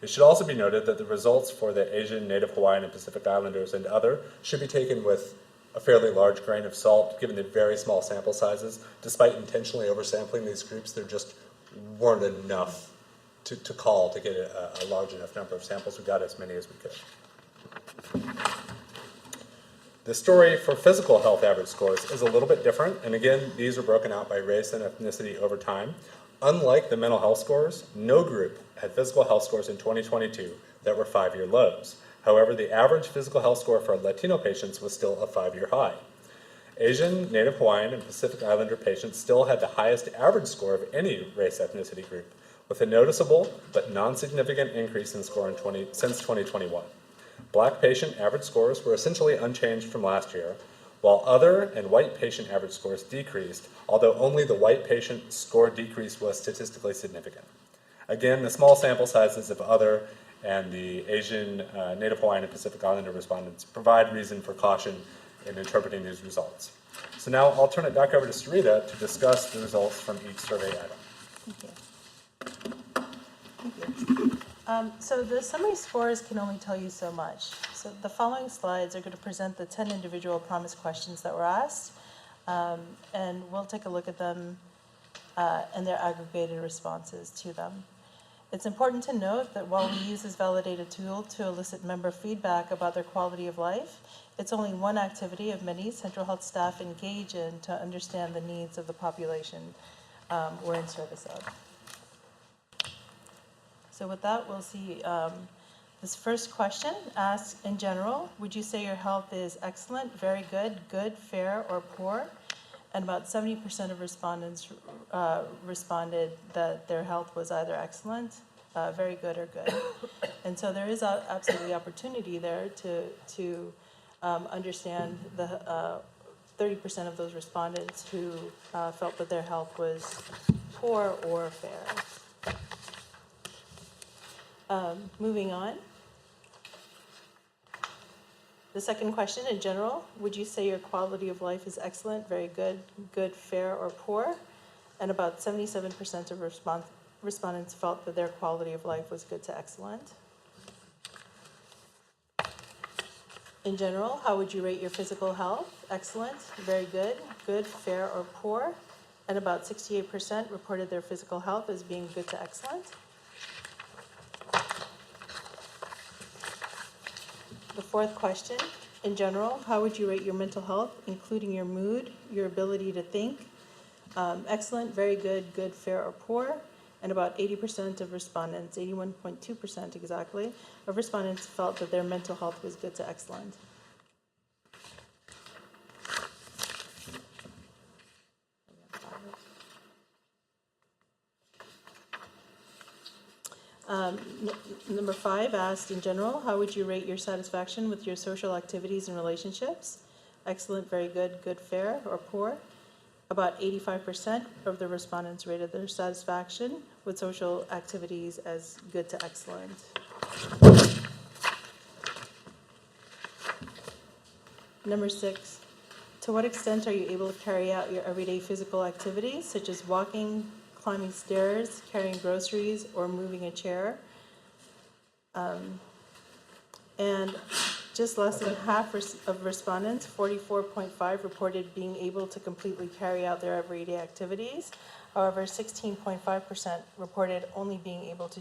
It should also be noted that the results for the Asian, Native Hawaiian, and Pacific Islanders and other should be taken with a fairly large grain of salt, given the very small sample sizes. Despite intentionally oversampling these groups, there just weren't enough to call to get a large enough number of samples. We got as many as we could. The story for physical health average scores is a little bit different, and again, these are broken out by race and ethnicity over time. Unlike the mental health scores, no group had physical health scores in 2022 that were 5-year lows. However, the average physical health score for Latino patients was still a 5-year high. Asian, Native Hawaiian, and Pacific Islander patients still had the highest average score of any race ethnicity group, with a noticeable but non-significant increase in score since 2021. Black patient average scores were essentially unchanged from last year, while other and white patient average scores decreased, although only the white patient score decrease was statistically significant. Again, the small sample sizes of other and the Asian, Native Hawaiian, and Pacific Islander respondents provide reason for caution in interpreting these results. So now I'll turn it back over to Sarita to discuss the results from each survey item. Thank you. So the summary scores can only tell you so much. So the following slides are going to present the 10 individual PROMIS questions that were asked, and we'll take a look at them and their aggregated responses to them. It's important to note that while we use this validated tool to elicit member feedback about their quality of life, it's only one activity of many central health staff engage in to understand the needs of the population we're in service of. So with that, we'll see this first question asks, in general, would you say your health is excellent, very good, good, fair, or poor? And about 70% of respondents responded that their health was either excellent, very good, or good. And so there is absolutely opportunity there to understand the 30% of those respondents who felt that their health was poor or fair. Moving on. The second question, in general, would you say your quality of life is excellent, very good, good, fair, or poor? And about 77% of respondents felt that their quality of life was good to excellent. In general, how would you rate your physical health? Excellent, very good, good, fair, or poor? And about 68% reported their physical health as being good to excellent. The fourth question, in general, how would you rate your mental health, including your mood, your ability to think? Excellent, very good, good, fair, or poor? And about 80% of respondents, 81.2% exactly, of respondents felt that their mental health was good to excellent. Number 5 asked, in general, how would you rate your satisfaction with your social activities and relationships? Excellent, very good, good, fair, or poor? About 85% of the respondents rated their satisfaction with social activities as good to excellent. Number 6, to what extent are you able to carry out your everyday physical activities, such as walking, climbing stairs, carrying groceries, or moving a chair? And just less than half of respondents, 44.5%, reported being able to completely carry out their everyday activities. However, 16.5% reported only being able to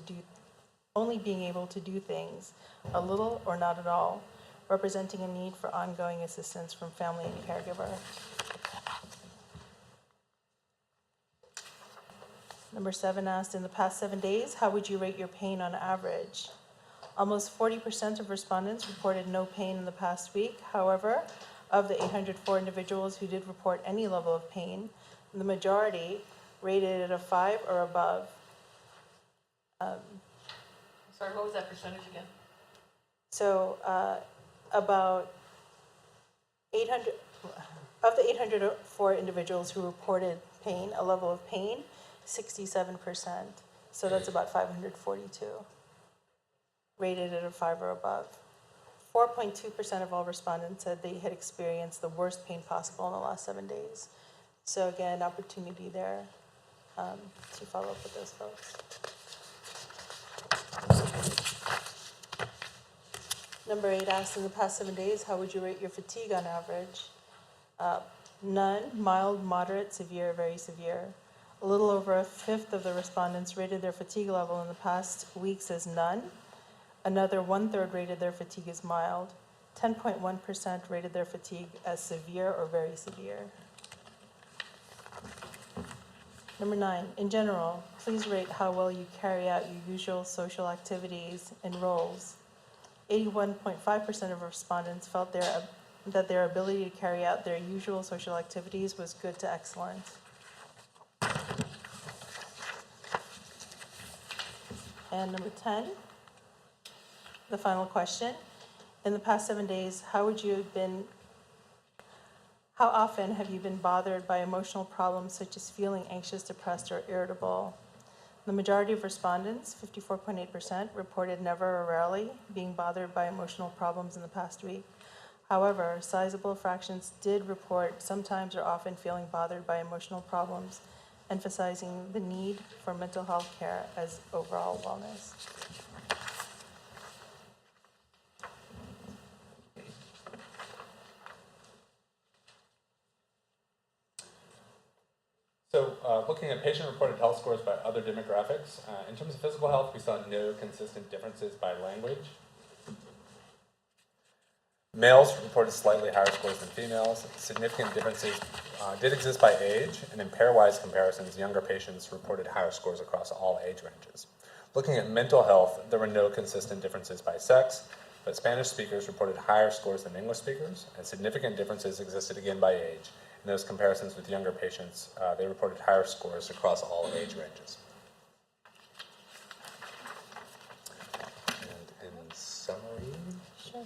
do things a little or not at all, representing a need for ongoing assistance from family and caregiver. Number 7 asked, in the past 7 days, how would you rate your pain on average? Almost 40% of respondents reported no pain in the past week. However, of the 804 individuals who did report any level of pain, the majority rated it a 5 or above. Sorry, what was that percentage again? So about 800, of the 804 individuals who reported pain, a level of pain, 67%. So that's about 542. Rated at a 5 or above. 4.2% of all respondents said they had experienced the worst pain possible in the last 7 days. So again, opportunity there to follow up with those folks. Number 8 asked, in the past 7 days, how would you rate your fatigue on average? None, mild, moderate, severe, very severe. A little over a fifth of the respondents rated their fatigue level in the past weeks as none. Another 1/3 rated their fatigue as mild. 10.1% rated their fatigue as severe or very severe. Number 9, in general, please rate how well you carry out your usual social activities and roles. 81.5% of respondents felt that their ability to carry out their usual social activities was good to excellent. And number 10, the final question. In the past 7 days, how often have you been bothered by emotional problems such as feeling anxious, depressed, or irritable? The majority of respondents, 54.8%, reported never or rarely being bothered by emotional problems in the past week. However, sizable fractions did report sometimes or often feeling bothered by emotional problems, emphasizing the need for mental health care as overall wellness. So looking at patient-reported health scores by other demographics, in terms of physical health, we saw no consistent differences by language. Males reported slightly higher scores than females. Significant differences did exist by age, and in pairwise comparisons, younger patients reported higher scores across all age ranges. Looking at mental health, there were no consistent differences by sex, but Spanish speakers reported higher scores than English speakers, and significant differences existed again by age. In those comparisons with younger patients, they reported higher scores across all age ranges. summary? Sure.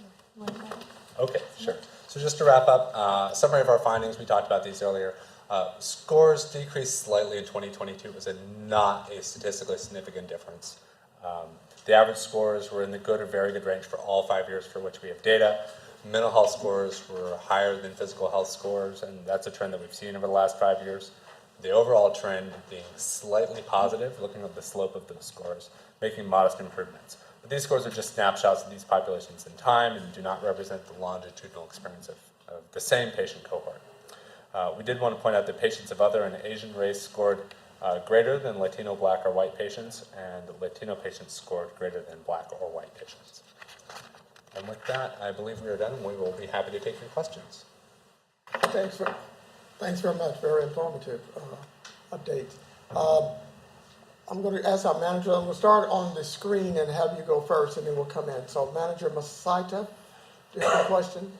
Okay, sure. So just to wrap up, summary of our findings, we talked about these earlier. Scores decreased slightly in 2022. It was not a statistically significant difference. The average scores were in the good or very good range for all 5 years for which we have data. Mental health scores were higher than physical health scores, and that's a trend that we've seen over the last 5 years. The overall trend being slightly positive, looking at the slope of those scores, making modest improvements. But these scores are just snapshots of these populations in time and do not represent the longitudinal experience of the same patient cohort. We did want to point out that patients of other and Asian race scored greater than Latino, Black, or white patients, and Latino patients scored greater than Black or white patients. And with that, I believe we are done, and we will be happy to take your questions. Thanks very much. Very informative update. I'm going to ask our manager. I'm going to start on the screen and have you go first, and then we'll come in. So, Manager Masaita, do you have a question?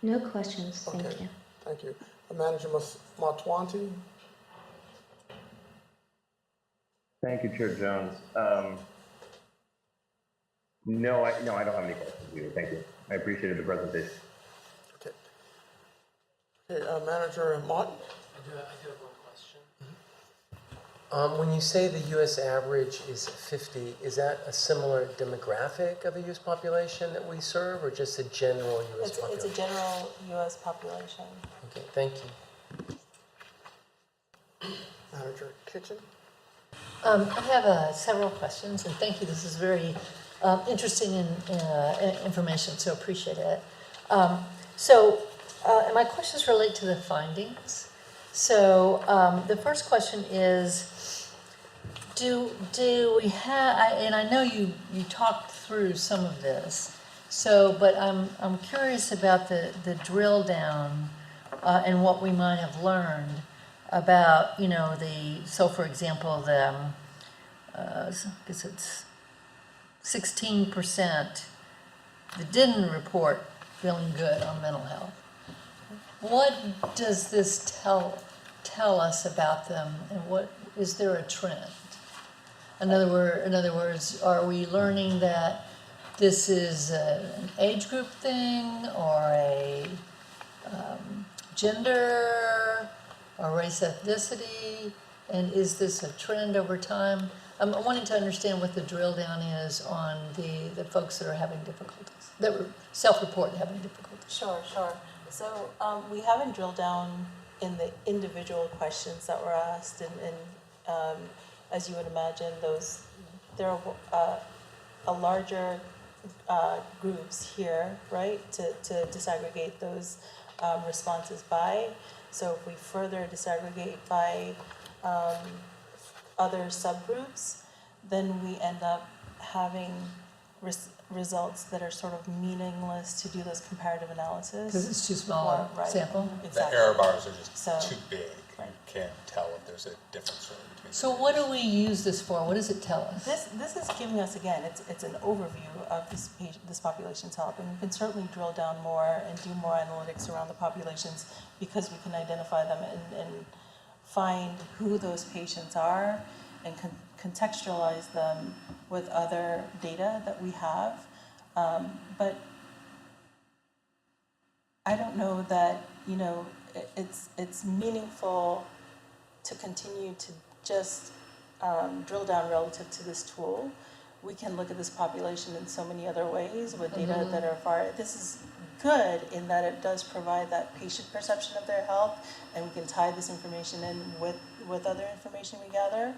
No questions, thank Okay. you. Thank you. Manager Matwanti. Thank you, Chair Jones. No, I don't have any questions either. Thank you. I appreciated the presentation. Okay. Okay, Manager Martin. I do have one question. When you say the U.S. average is 50, is that a similar demographic of the U.S. population that we serve, or just a general U.S. population? It's a general U.S. population. Okay, thank you. Manager Kitchen. I have several questions, and thank you. This is very interesting and information, so appreciate it. And my questions relate to the findings. So the first question is, do we have? And I know you talked through some of this. So, but I'm curious about the drill down and what we might have learned about, so for example, I guess it's 16% that didn't report feeling good on mental health. What does this tell us about them, and what is there a trend? In other words, are we learning that this is an age group thing, or a gender, or race ethnicity, and is this a trend over time? I'm wanting to understand what the drill down is on the folks that are having difficulties, that were self-report having difficulties. Sure. So we haven't drilled down in the individual questions that were asked, and as you would imagine, there are a larger groups here, right, to disaggregate those responses by. So if we further disaggregate by other subgroups, then we end up having results that are sort of meaningless to do those comparative analysis. Because it's too small a sample? Exactly. The error bars are just too big. Right. You can't tell if there's a difference really between So what do we use this for? What does it tell us? This is giving us, again, it's an overview of this population's health, and we can certainly drill down more and do more analytics around the populations because we can identify them and find who those patients are and contextualize them with other data that we have. But I don't know that, it's meaningful to continue to just drill down relative to this tool. We can look at this population in so many other ways with data that are this is good in that it does provide that patient perception of their health, and we can tie this information in with other information we gather.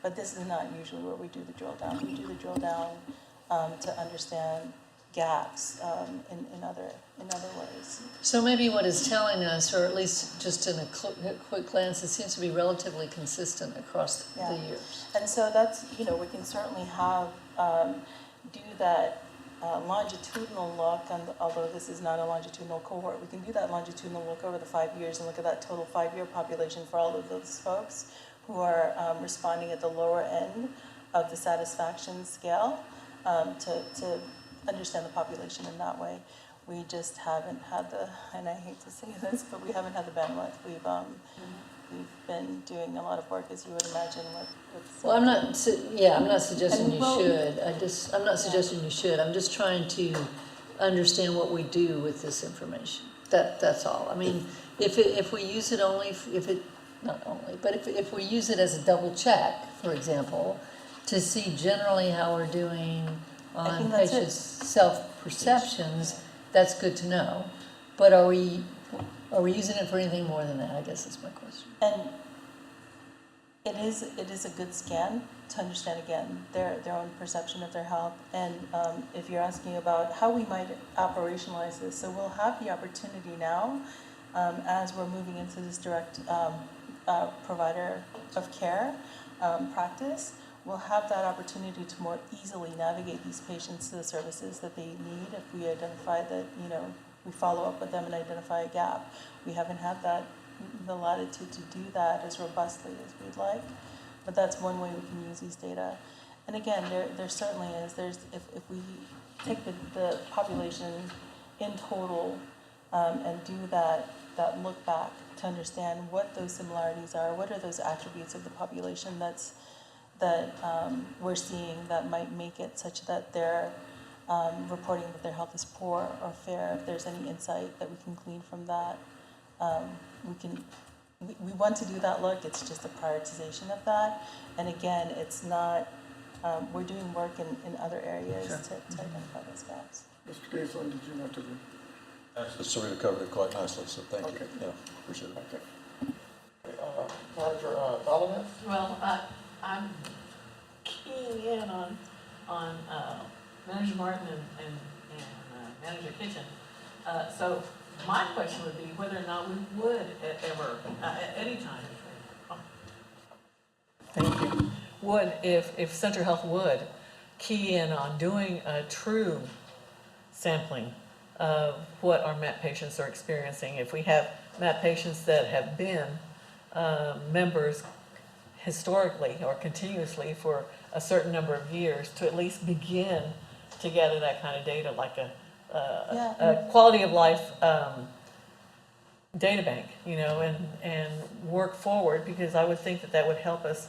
But this is not usually where we do the drill down. We do the drill down to understand gaps in other ways. So maybe what it's telling us, or at least just in a quick glance, it seems to be relatively consistent across the years. And so that's, we can certainly have, do that longitudinal look, and although this is not a longitudinal cohort, we can do that longitudinal look over the 5 years and look at that total 5-year population for all of those folks who are responding at the lower end of the satisfaction scale to understand the population in that way. We just haven't had and I hate to say this, but we haven't had the bandwidth. we've been doing a lot of work, as you would imagine, with. Well, I'm not suggesting And you we'll- should. I'm not suggesting you should. I'm just trying to understand what we do with this information. That's all. I mean, if we use it only, not only, but if we use it as a double check, for example, to see generally how we're doing I on think that's it. patients' self-perceptions, that's good to know. But are we using it for anything more than that, I guess is my question. And it is a good scan to understand, again, their own perception of their health. And if you're asking about how we might operationalize this, so we'll have the opportunity now, as we're moving into this direct provider of care practice, we'll have that opportunity to more easily navigate these patients to the services that they need if we identify that, we follow up with them and identify a gap. We haven't had the latitude to do that as robustly as we'd like, but that's one way we can use these data. And again, there certainly is, if we take the population in total and do that look back to understand what those similarities are, what are those attributes of the population that we're seeing that might make it such that they're reporting that their health is poor or fair. If there's any insight that we can glean from that, we want to do that look. It's just a prioritization of that. And again, it's not, we're doing work in other areas to identify those gaps. Mr. Gason, did you want to? Sarita covered it quite nicely, so thank you. Okay. Yeah, appreciate it. Okay. Manager Donovan? Well, I'm keying in on Manager Martin and Manager Kitchen. So my question would be whether or not we would ever, at any time, thank you, would, if Central Health would key in on doing a true sampling of what our MAP patients are experiencing. If we have MAP patients that have been members historically or continuously for a certain number of years, to at least begin to gather that kind of data, like a quality of life data bank, and work forward, because I would think that would help us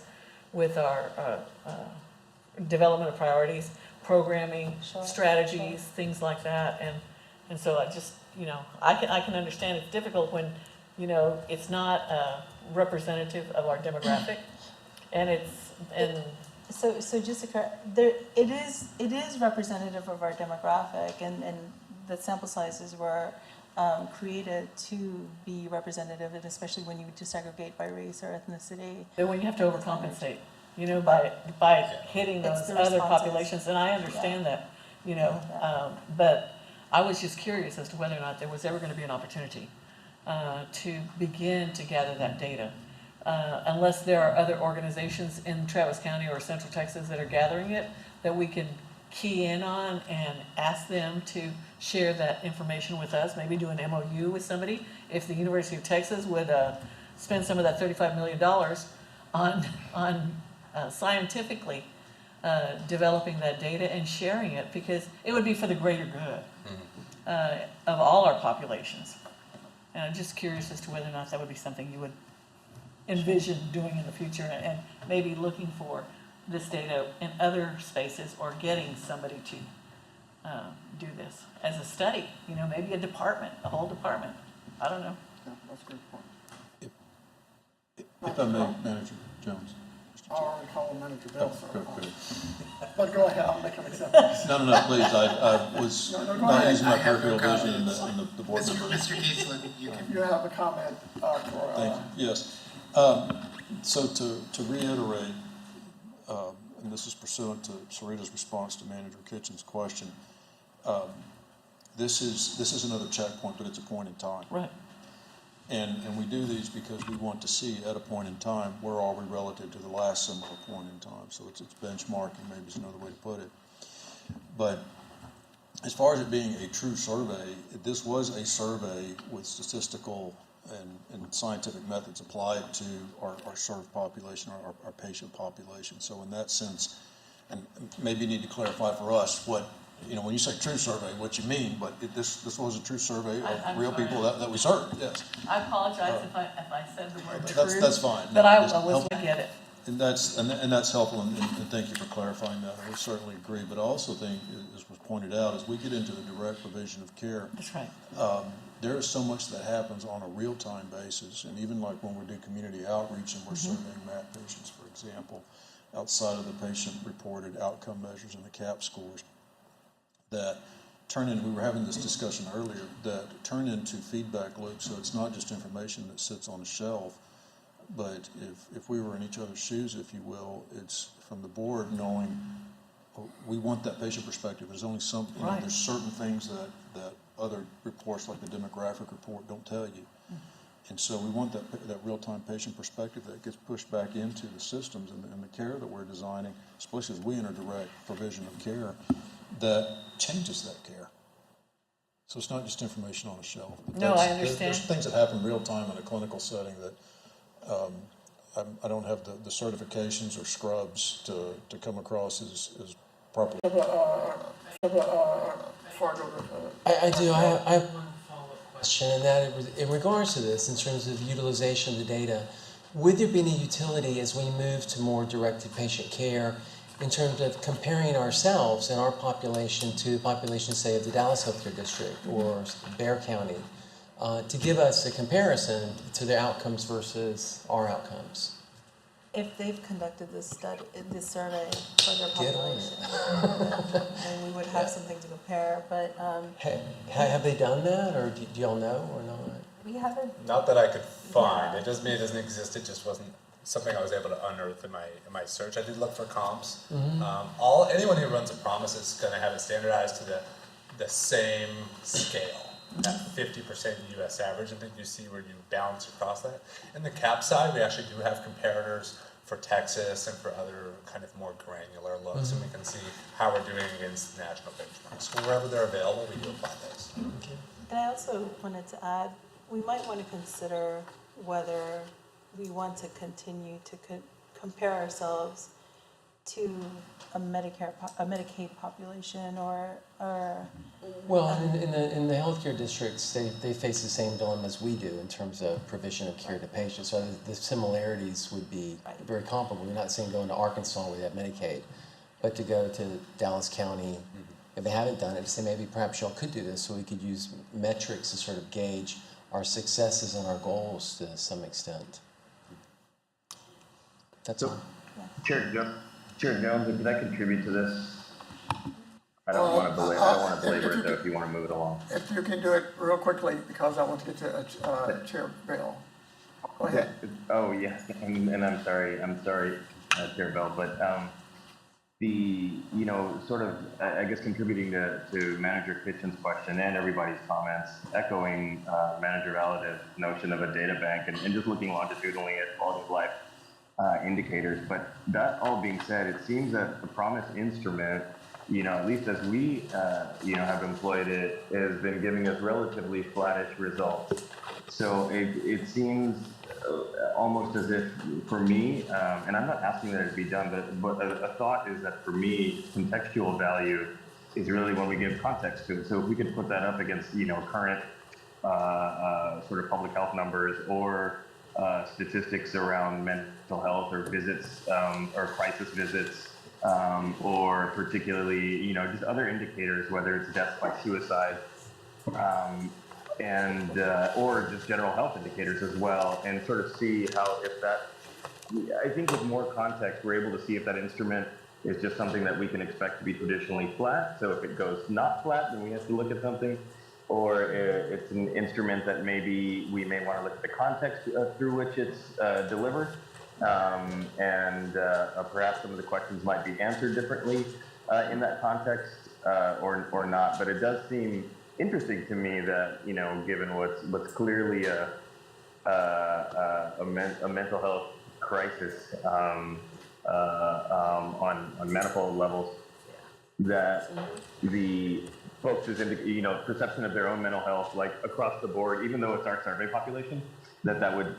with our development of priorities, programming, strategies, things like that. And so I just, I can understand it's difficult when, it's not representative of our demographic, So just to correct, it is representative of our demographic, and the sample sizes were created to be representative, and especially when you disaggregate by race or ethnicity. But when you have to overcompensate, by hitting It's those the other responses. populations, and I understand that, but I was just curious as to whether or not there was ever going to be an opportunity to begin to gather that data. Unless there are other organizations in Travis County or Central Texas that are gathering it, that we can key in on and ask them to share that information with us, maybe do an MOU with somebody. If the University of Texas would spend some of that $35 million on scientifically developing that data and sharing it, because it would be for the greater good of all our populations. And I'm just curious as to whether or not that would be something you would envision doing in the future, and maybe looking for this data in other spaces, or getting somebody to do this as a study, maybe a whole department. I don't know. Yeah, that's a good point. If I may, Manager Jones. I already called Manager Oh, Bell, so. good. But go ahead, I'll make an exception. No, please, I was No, go not ahead. using my I have no peripheral vision in comments. the board member. Mr. Geisler, you can. You have a comment for. Thank you, yes. So to reiterate, and this is pursuant to Sarita's response to Manager Kitchen's question, this is another checkpoint, but it's a point in time. Right. And we do these because we want to see at a point in time, where are we relative to the last similar point in time. So it's benchmarking, maybe is another way to put it. But as far as it being a true survey, this was a survey with statistical and scientific methods applied to our served population, our patient population. So in that sense, and maybe you need to clarify for us what you know, when you say true survey, what you mean, but this was a true survey of I'm real sorry. people that we serve, yes. I apologize if I said the word That's fine. but I Just was help- looking at it. And that's helpful, and thank you for clarifying that, and we certainly agree, but I also think, as was pointed out, as we get into the direct provision of care, That's right. there is so much that happens on a real-time basis, and even like when we do community outreach and we're surveying MAP patients, for example, outside of the patient-reported outcome measures and the CAP scores, that turn in, we were having this discussion earlier, that turn into feedback loops, so it's not just information that sits on a shelf, but if we were in each other's shoes, if you will, it's from the board knowing, oh, we want that patient perspective. There's only some, you know, Right. there's certain things that other reports like the demographic report don't tell you. And so we want that real-time patient perspective that gets pushed back into the systems and the care that we're designing, especially as we enter direct provision of care, that changes that care. So it's not just information on a shelf. But No, I understand. There's things that happen real time in a clinical setting that I don't have the certifications or scrubs to come across as properly. I do. I have one follow-up question, and that in regards to this, in terms of utilization of the data, would there be any utility as we move to more directed patient care in terms of comparing ourselves and our population to the population, say, of the Dallas Healthcare District or Bexar County, to give us a comparison to their outcomes versus our outcomes? If they've conducted this study, this survey for their Get on population, then we would have something to compare, but, Have they done that, or do y'all know or not? we haven't, Not that I could find. It doesn't mean it doesn't exist. It just wasn't something I was able to unearth in my search. I did look for comps. Anyone who runs a promise is going to have it standardized to the same scale, that 50% U.S. average. I think you see where you balance across that. In the CAP side, we actually do have comparators for Texas and for other kind of more granular looks, and we can see how we're doing against national benchmarks. So wherever they're available, we do apply those. and I also wanted to add, we might want to consider whether we want to continue to compare ourselves to a Medicaid population or Well, in the healthcare districts, they face the same dilemma as we do in terms of provision of care to patients. So the similarities would be very comparable. We're not saying go into Arkansas where they have Medicaid, but to go to Dallas County, if they haven't done it, to say maybe perhaps y'all could do this so we could use metrics to sort of gauge our successes and our goals to some extent. That's all. Chair Jones, can I contribute to this? I don't want to belabor it though, if you want to move it along. If you can do it real quickly, because I want to get to Chair Bell. Go ahead. Oh, yeah, and I'm sorry, Chair Bell, but I guess contributing to Manager Kitchen's question and everybody's comments, echoing Manager Valadive's notion of a data bank and just looking longitudinally at quality of life indicators. But that all being said, it seems that the Promise instrument, at least as we, have employed it, has been giving us relatively flattish results. So it seems almost as if, for me, and I'm not asking that it be done, but a thought is that for me, contextual value is really when we give context to it. So if we could put that up against, current sort of public health numbers or statistics around mental health or visits or crisis visits, or particularly, just other indicators, whether it's death by suicide, and or just general health indicators as well, and sort of see how, if that, I think with more context, we're able to see if that instrument is just something that we can expect to be traditionally flat. So if it goes not flat, then we have to look at something, or it's an instrument that maybe we may want to look at the context through which it's delivered, and perhaps some of the questions might be answered differently in that context, or not. But it does seem interesting to me that, given what's clearly a mental health crisis on medical levels, that the folks' perception of their own mental health, like across the board, even though it's our survey population, that would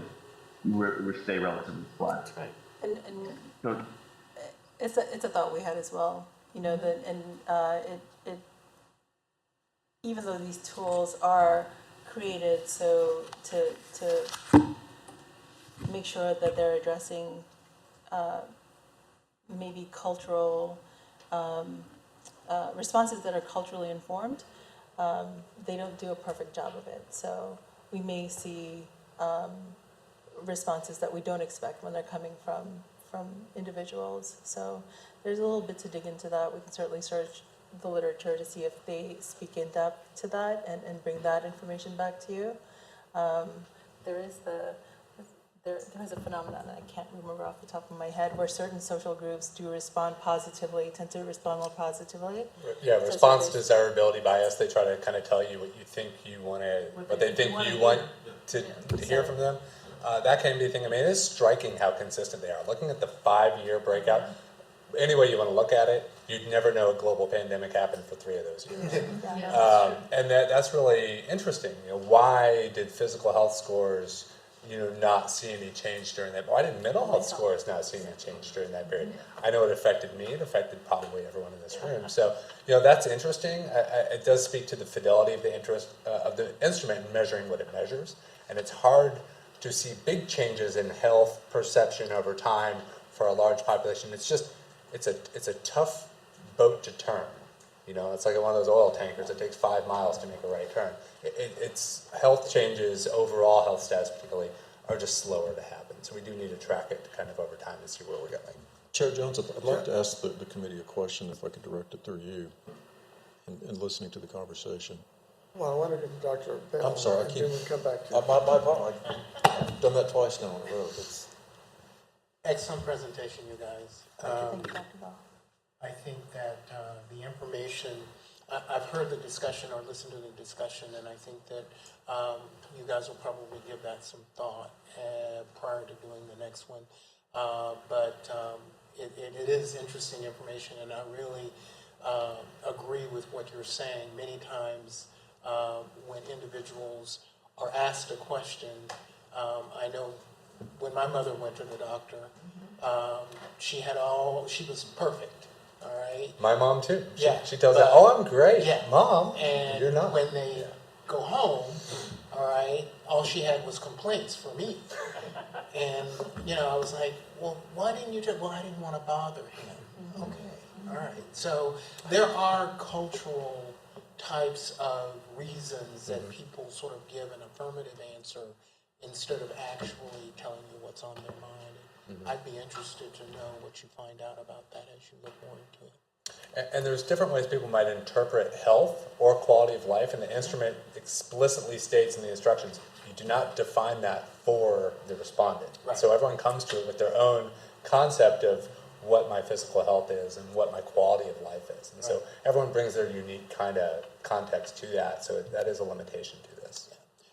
stay relatively flat. right. And So, it's a thought we had as well, that, and even though these tools are created so to make sure that they're addressing maybe cultural responses that are culturally informed, they don't do a perfect job of it. So we may see responses that we don't expect when they're coming from individuals. So there's a little bit to dig into that. We can certainly search the literature to see if they speak in depth to that and bring that information back to you. There's a phenomenon that I can't remember off the top of my head where certain social groups do respond positively, tend to respond more positively. Yeah, So response there's- desirability bias. They try to kind of tell you what you think you want to, what they think you want to hear from them. That can be a thing. I mean, it is striking how consistent they are. Looking at the 5-year breakout, any way you want to look at it, you'd never know a global pandemic happened for 3 of those years. And that's really interesting. Why did physical health scores not see any change during that? Why did mental health scores not see any change during that period? I know it affected me. It affected probably everyone in this room. So, that's interesting. It does speak to the fidelity of the interest of the instrument in measuring what it measures. And it's hard to see big changes in health perception over time for a large population. It's a tough boat to turn. It's like one of those oil tankers. It takes 5 miles to make a right turn. It's health changes, overall health status particularly, are just slower to happen. So we do need to track it kind of over time and see where we're going. Chair Jones, I'd like to ask the committee a question, if I could direct it through you, in listening to the conversation. Well, I want to get to Dr. Bell. I'm sorry, I and keep. then we'll come back to My apologies. I've done that twice now in a row. Excellent presentation, you guys. Thank you, Dr. Bell. I think that the information, I've heard the discussion or listened to the discussion, and I think that you guys will probably give that some thought prior to doing the next one. But it is interesting information, and I really agree with what you're saying. Many times when individuals are asked a question, I know when my mother went to the doctor, she was perfect. All right. My mom too. She tells but, us, "Oh, I'm great, yeah. Mom." And you're not. when they go home, all right, all she had was complaints for me. And I was like, "Well, why didn't you just?" "Well, I didn't want to bother him." Okay. All right. So there are cultural types of reasons that people sort of give an affirmative answer instead of actually telling you what's on their mind. I'd be interested to know what you find out about that as you look more into it. And there's different ways people might interpret health or quality of life, and the instrument explicitly states in the instructions, you do not define that for the respondent. Right. So everyone comes to it with their own concept of what my physical health is and what my quality of life is. And so everyone brings their unique kind of context to that, so that is a limitation to this.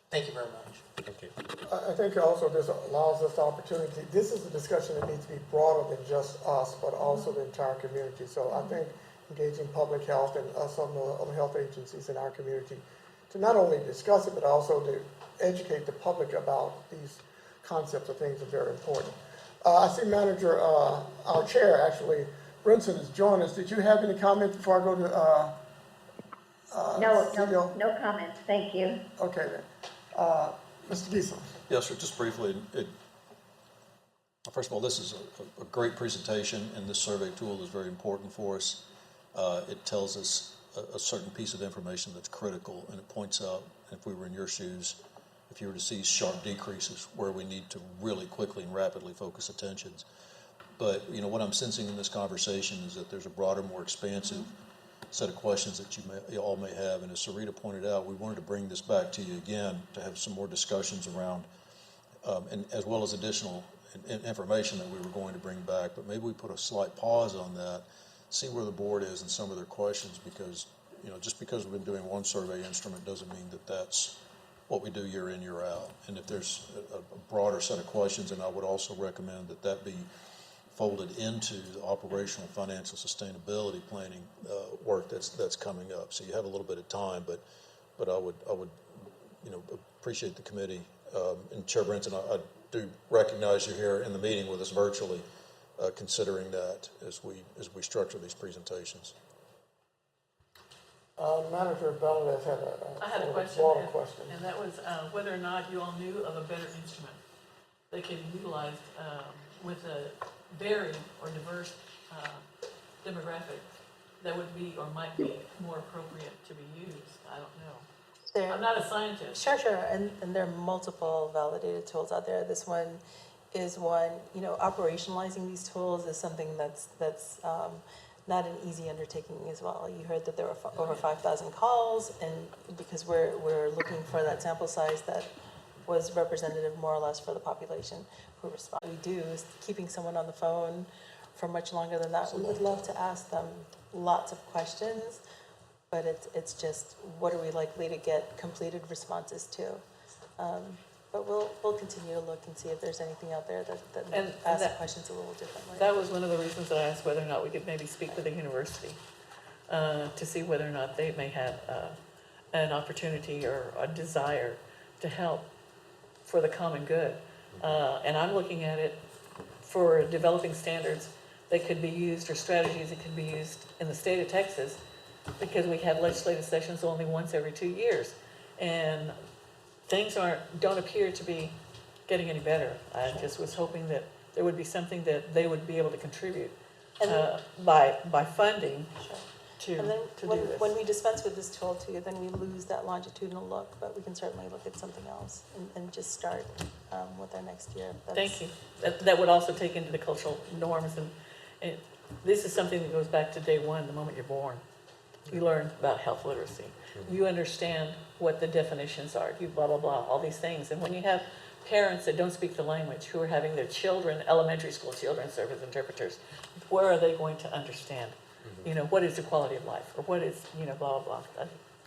Thank you very much. Thank you. I think also this allows us the opportunity, this is a discussion that needs to be broader than just us, but also the entire community. So I think engaging public health and some of the other health agencies in our community to not only discuss it, but also to educate the public about these concepts of things are very important. I see Manager, our chair actually, Brinson has joined us. Did you have any comments before I go to No comments, thank you. Okay then. Mr. Giesel. Yes, sir, just briefly. First of all, this is a great presentation, and this survey tool is very important for us. It tells us a certain piece of information that's critical, and it points out, if we were in your shoes, if you were to see sharp decreases where we need to really quickly and rapidly focus attentions. But, what I'm sensing in this conversation is that there's a broader, more expansive set of questions that you all may have. And as Sarita pointed out, we wanted to bring this back to you again to have some more discussions around, and as well as additional information that we were going to bring back. But maybe we put a slight pause on that, see where the board is in some of their questions, because, just because we've been doing one survey instrument doesn't mean that that's what we do year in, year out. And if there's a broader set of questions, and I would also recommend that be folded into the operational financial sustainability planning work that's coming up. So you have a little bit of time, but I would appreciate the committee, and Chair Brinson, I do recognize you here in the meeting with us virtually, considering that as we structure these presentations. Manager Beldez had I had a question, broader question. and that was whether or not you all knew of a better instrument that can be utilized with a varied or diverse demographic that would be or might be more appropriate to be used. I don't know. I'm not a scientist. Sure, and there are multiple validated tools out there. This one is one, operationalizing these tools is something that's not an easy undertaking as well. You heard that there were over 5,000 calls, and because we're looking for that sample size that was representative more or less for the population who responded. What we do is keeping someone on the phone for much longer than that. We would love to ask them lots of questions, but it's just, what are we likely to get completed responses to? But we'll continue to look and see if there's anything out there that asks questions a little differently. That was one of the reasons that I asked whether or not we could maybe speak with the university to see whether or not they may have an opportunity or a desire to help for the common good. And I'm looking at it for developing standards that could be used, or strategies that could be used in the state of Texas, because we have legislative sessions only once every 2 years. And things don't appear to be getting any better. I just was hoping that there would be something that they would be able to contribute by funding to And then do when, this. when we dispense with this tool too, then we lose that longitudinal look, but we can certainly look at something else and just start with our next year. Thank you. That would also take into the cultural norms, and this is something that goes back to day one, the moment you're born. You learn about health literacy. You understand what the definitions are. You blah, blah, blah, all these things. And when you have parents that don't speak the language, who are having their children, elementary school children, serve as interpreters, where are they going to understand? What is the quality of life? Or what is, blah, blah, blah.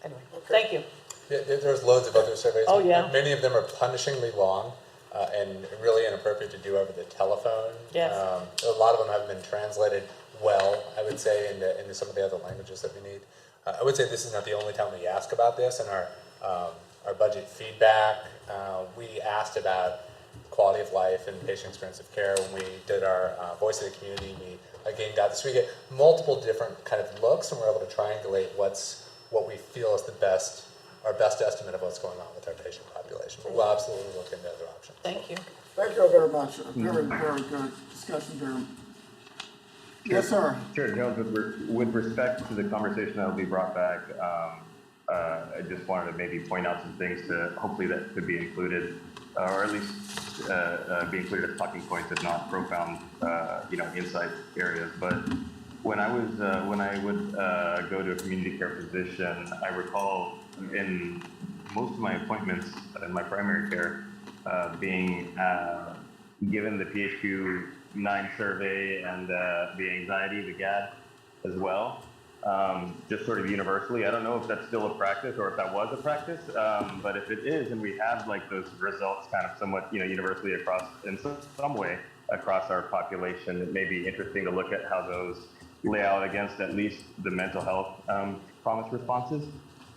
Anyway, thank you. Yeah, there's loads of other surveys. Oh, yeah. Many of them are punishingly long and really inappropriate to do over the telephone. Yes. A lot of them have been translated well, I would say, into some of the other languages that we need. I would say this is not the only time we ask about this. In our budget feedback, we asked about quality of life and patient experience of care. When we did our Voice of the Community, we again got this. We get multiple different kind of looks, and we're able to triangulate what we feel is our best estimate of what's going on with our patient population. But we'll absolutely look into other options. Thank you. Thank you very much. Very, very good discussion. Yes, sir. Chair Jones, with respect to the conversation that will be brought back, I just wanted to maybe point out some things hopefully that could be included, or at least be included as talking points, if not profound, insight areas. But when I would go to a community care physician, I recall in most of my appointments in my primary care being given the PHQ-9 survey and the anxiety, the GAD, as well. Just sort of universally. I don't know if that's still a practice or if that was a practice, but if it is, and we have like those results kind of somewhat, universally across, in some way across our population, it may be interesting to look at how those lay out against at least the mental health promise responses.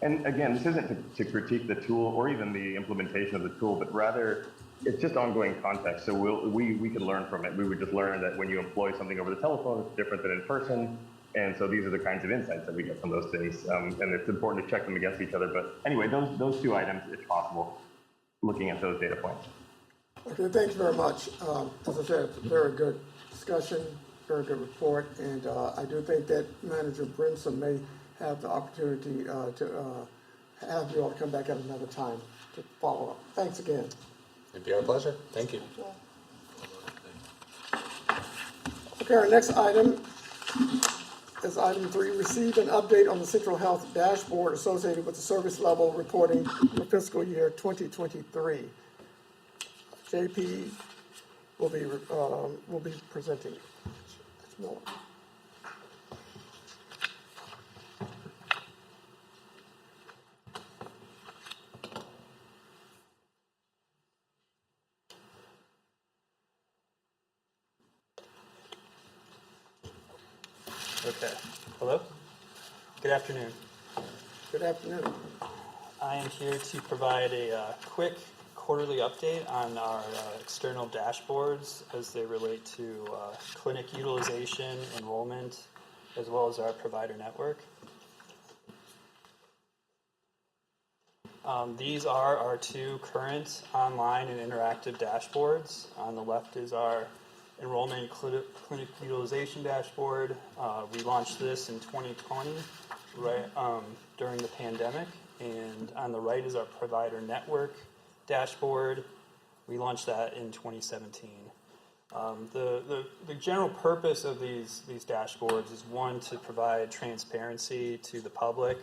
And again, this isn't to critique the tool or even the implementation of the tool, but rather it's just ongoing context. So we could learn from it. We would just learn that when you employ something over the telephone, it's different than in person. And so these are the kinds of insights that we get from those things. And it's important to check them against each other. But anyway, those two items, if possible, looking at those data points. Okay, thanks very much. As I said, it's a very good discussion, very good report. And I do think that Manager Brinson may have the opportunity to have you all come back at another time to follow up. Thanks again. It'd be our pleasure. Thank you. Okay, our next item is item 3, receive an update on the Central Health dashboard associated with the service level reporting for fiscal year 2023. JP will be presenting. Okay. Hello? Good afternoon. Good afternoon. I am here to provide a quick quarterly update on our external dashboards as they relate to clinic utilization, enrollment, as well as our provider network. These are our two current online and interactive dashboards. On the left is our enrollment clinic utilization dashboard. We launched this in 2020, right during the pandemic. And on the right is our provider network dashboard. We launched that in 2017. The general purpose of these dashboards is, one, to provide transparency to the public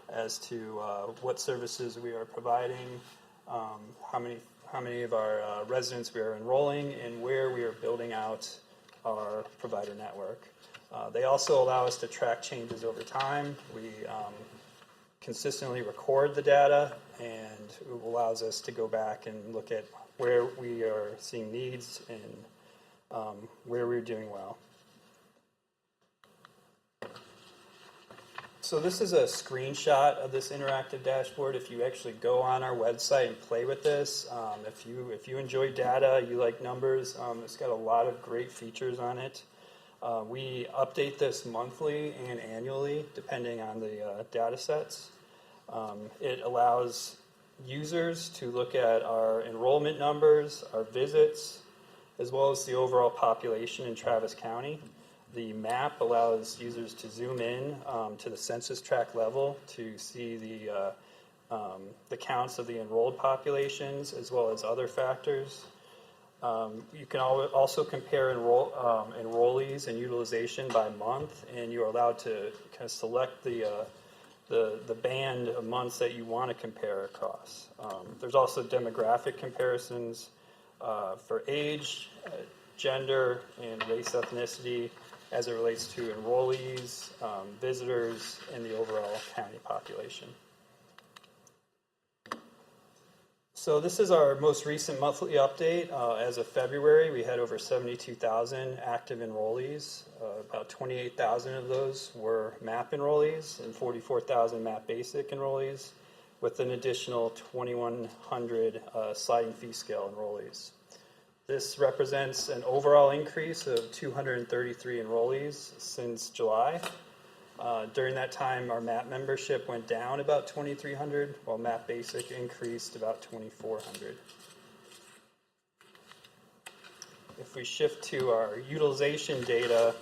as to what services we are providing, how many of our residents we are enrolling, and where we are building out our provider network. They also allow us to track changes over time. We consistently record the data, and it allows us to go back and look at where we are seeing needs and where we're doing well. So this is a screenshot of this interactive dashboard. If you actually go on our website and play with this, if you enjoy data, you like numbers, it's got a lot of great features on it. We update this monthly and annually, depending on the data sets. It allows users to look at our enrollment numbers, our visits, as well as the overall population in Travis County. The map allows users to zoom in to the census tract level to see the counts of the enrolled populations, as well as other factors. You can also compare enrollees and utilization by month, and you are allowed to kind of select the band of months that you want to compare across. There's also demographic comparisons for age, gender, and race ethnicity as it relates to enrollees, visitors, and the overall county population. So this is our most recent monthly update. As of February, we had over 72,000 active enrollees. About 28,000 of those were MAP enrollees and 44,000 MAP basic enrollees, with an additional 2,100 sliding fee scale enrollees. This represents an overall increase of 233 enrollees since July. During that time, our MAP membership went down about 2,300, while MAP Basic increased about 2,400. If we shift to our utilization data,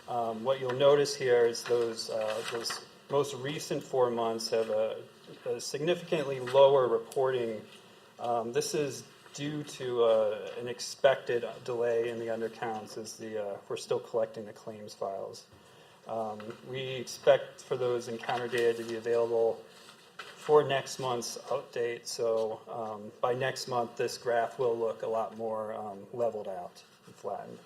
what you'll notice here is those most recent 4 months have a significantly lower reporting. This is due to an expected delay in the undercounts as we're still collecting the claims files. We expect for those encounter data to be available for next month's update, so by next month this graph will look a lot more leveled out and flattened.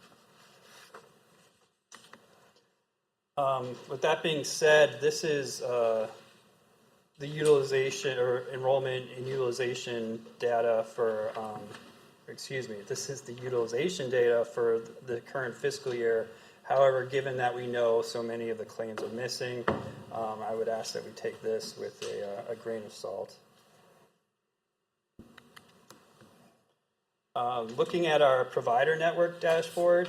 With that being said, this is the utilization or enrollment and utilization data for, this is the utilization data for the current fiscal year. However, given that we know so many of the claims are missing, I would ask that we take this with a grain of salt. Looking at our provider network dashboard,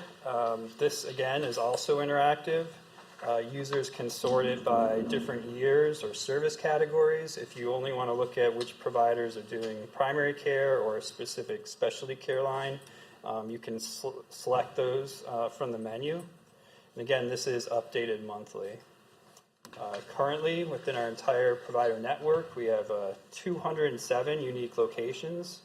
this again is also interactive. Users can sort it by different years or service categories. If you only want to look at which providers are doing primary care or a specific specialty care line, you can select those from the menu. And again, this is updated monthly. Currently, within our entire provider network, we have 207 unique locations.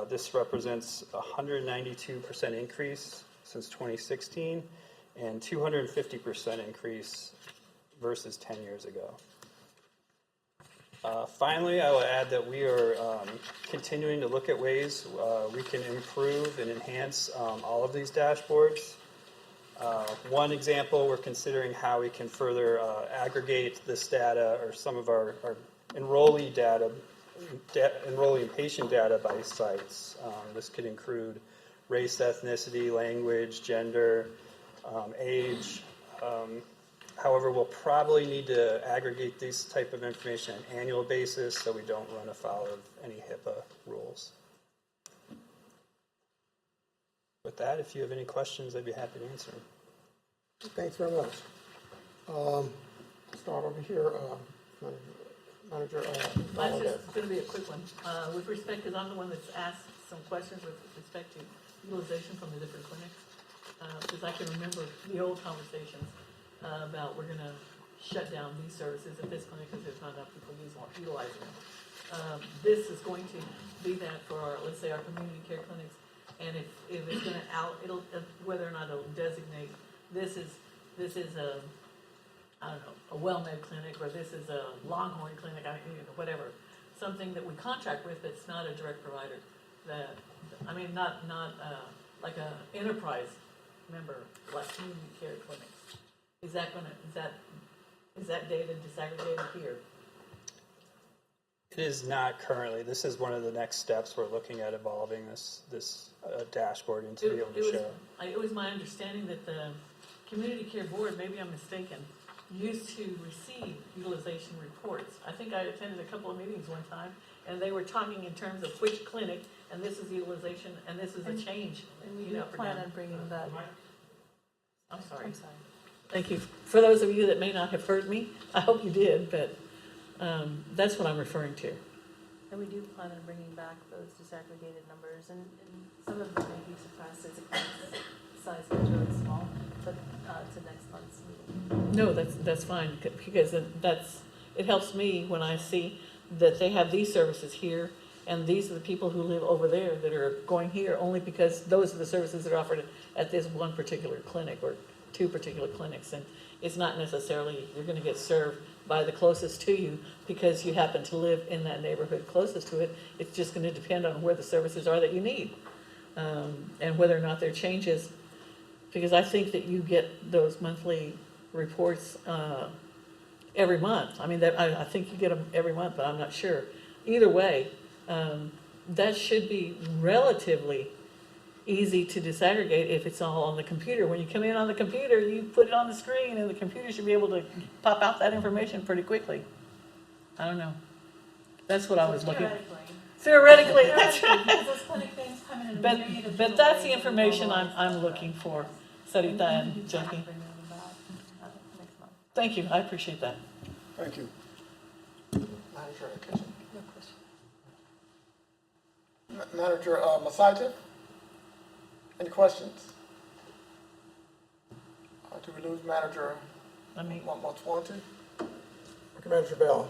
This represents a 192% increase since 2016 and 250% increase versus 10 years ago. Finally, I will add that we are continuing to look at ways we can improve and enhance all of these dashboards. One example, we're considering how we can further aggregate this data or some of our enrollee data, enrollee and patient data by sites. This could include race, ethnicity, language, gender, age. However, we'll probably need to aggregate this type of information on an annual basis so we don't run afoul of any HIPAA rules. With that, if you have any questions, I'd be happy to answer them. Thanks very much. Start over here. Manager, Mine's just gonna be a quick one. With respect, because I'm the one that's asked some questions with respect to utilization from the different clinics. Because I can remember the old conversations about we're gonna shut down these services at this clinic because there's not enough people utilizing them. This is going to be that for our, let's say, our community care clinics. And if it's gonna it'll, whether or not it'll designate, this is a, I don't know, a WellMed clinic, or this is a Longhorn clinic, whatever. Something that we contract with that's not a direct provider. Not like a enterprise member, like community care clinics. Is that data disaggregated here? It is not currently. This is one of the next steps. We're looking at evolving this dashboard into be able to show. It was my understanding that the community care board, maybe I'm mistaken, used to receive utilization reports. I think I attended a couple of meetings one time, and they were talking in terms of which clinic, and this is utilization, and this is a change. And we do plan on bringing that. I'm sorry. I'm sorry. Thank you. For those of you that may not have heard me, I hope you did, but that's what I'm referring to. And we do plan on bringing back those disaggregated numbers, and some of them may be surprised as the size is really small, but to next month's meeting. No, that's fine, because it helps me when I see that they have these services here, and these are the people who live over there that are going here only because those are the services that are offered at this one particular clinic or two particular clinics. And it's not necessarily you're going to get served by the closest to you because you happen to live in that neighborhood closest to it. It's just going to depend on where the services are that you need, and whether or not there are changes. Because I think that you get those monthly reports every month. I think you get them every month, but I'm not sure. Either way, that should be relatively easy to disaggregate if it's all on the computer. When you come in on the computer, you put it on the screen, and the computer should be able to pop out that information pretty quickly. I don't know. That's what I was looking at. Theoretically, that's right. Those clinic things come in a myriad of But that's the information I'm looking for, Sarita and Jackie. Thank you, I appreciate that. Thank you. Manager, No question. Manager Masajid, any questions? Do we lose Manager Montwanti? Okay, Manager Bell.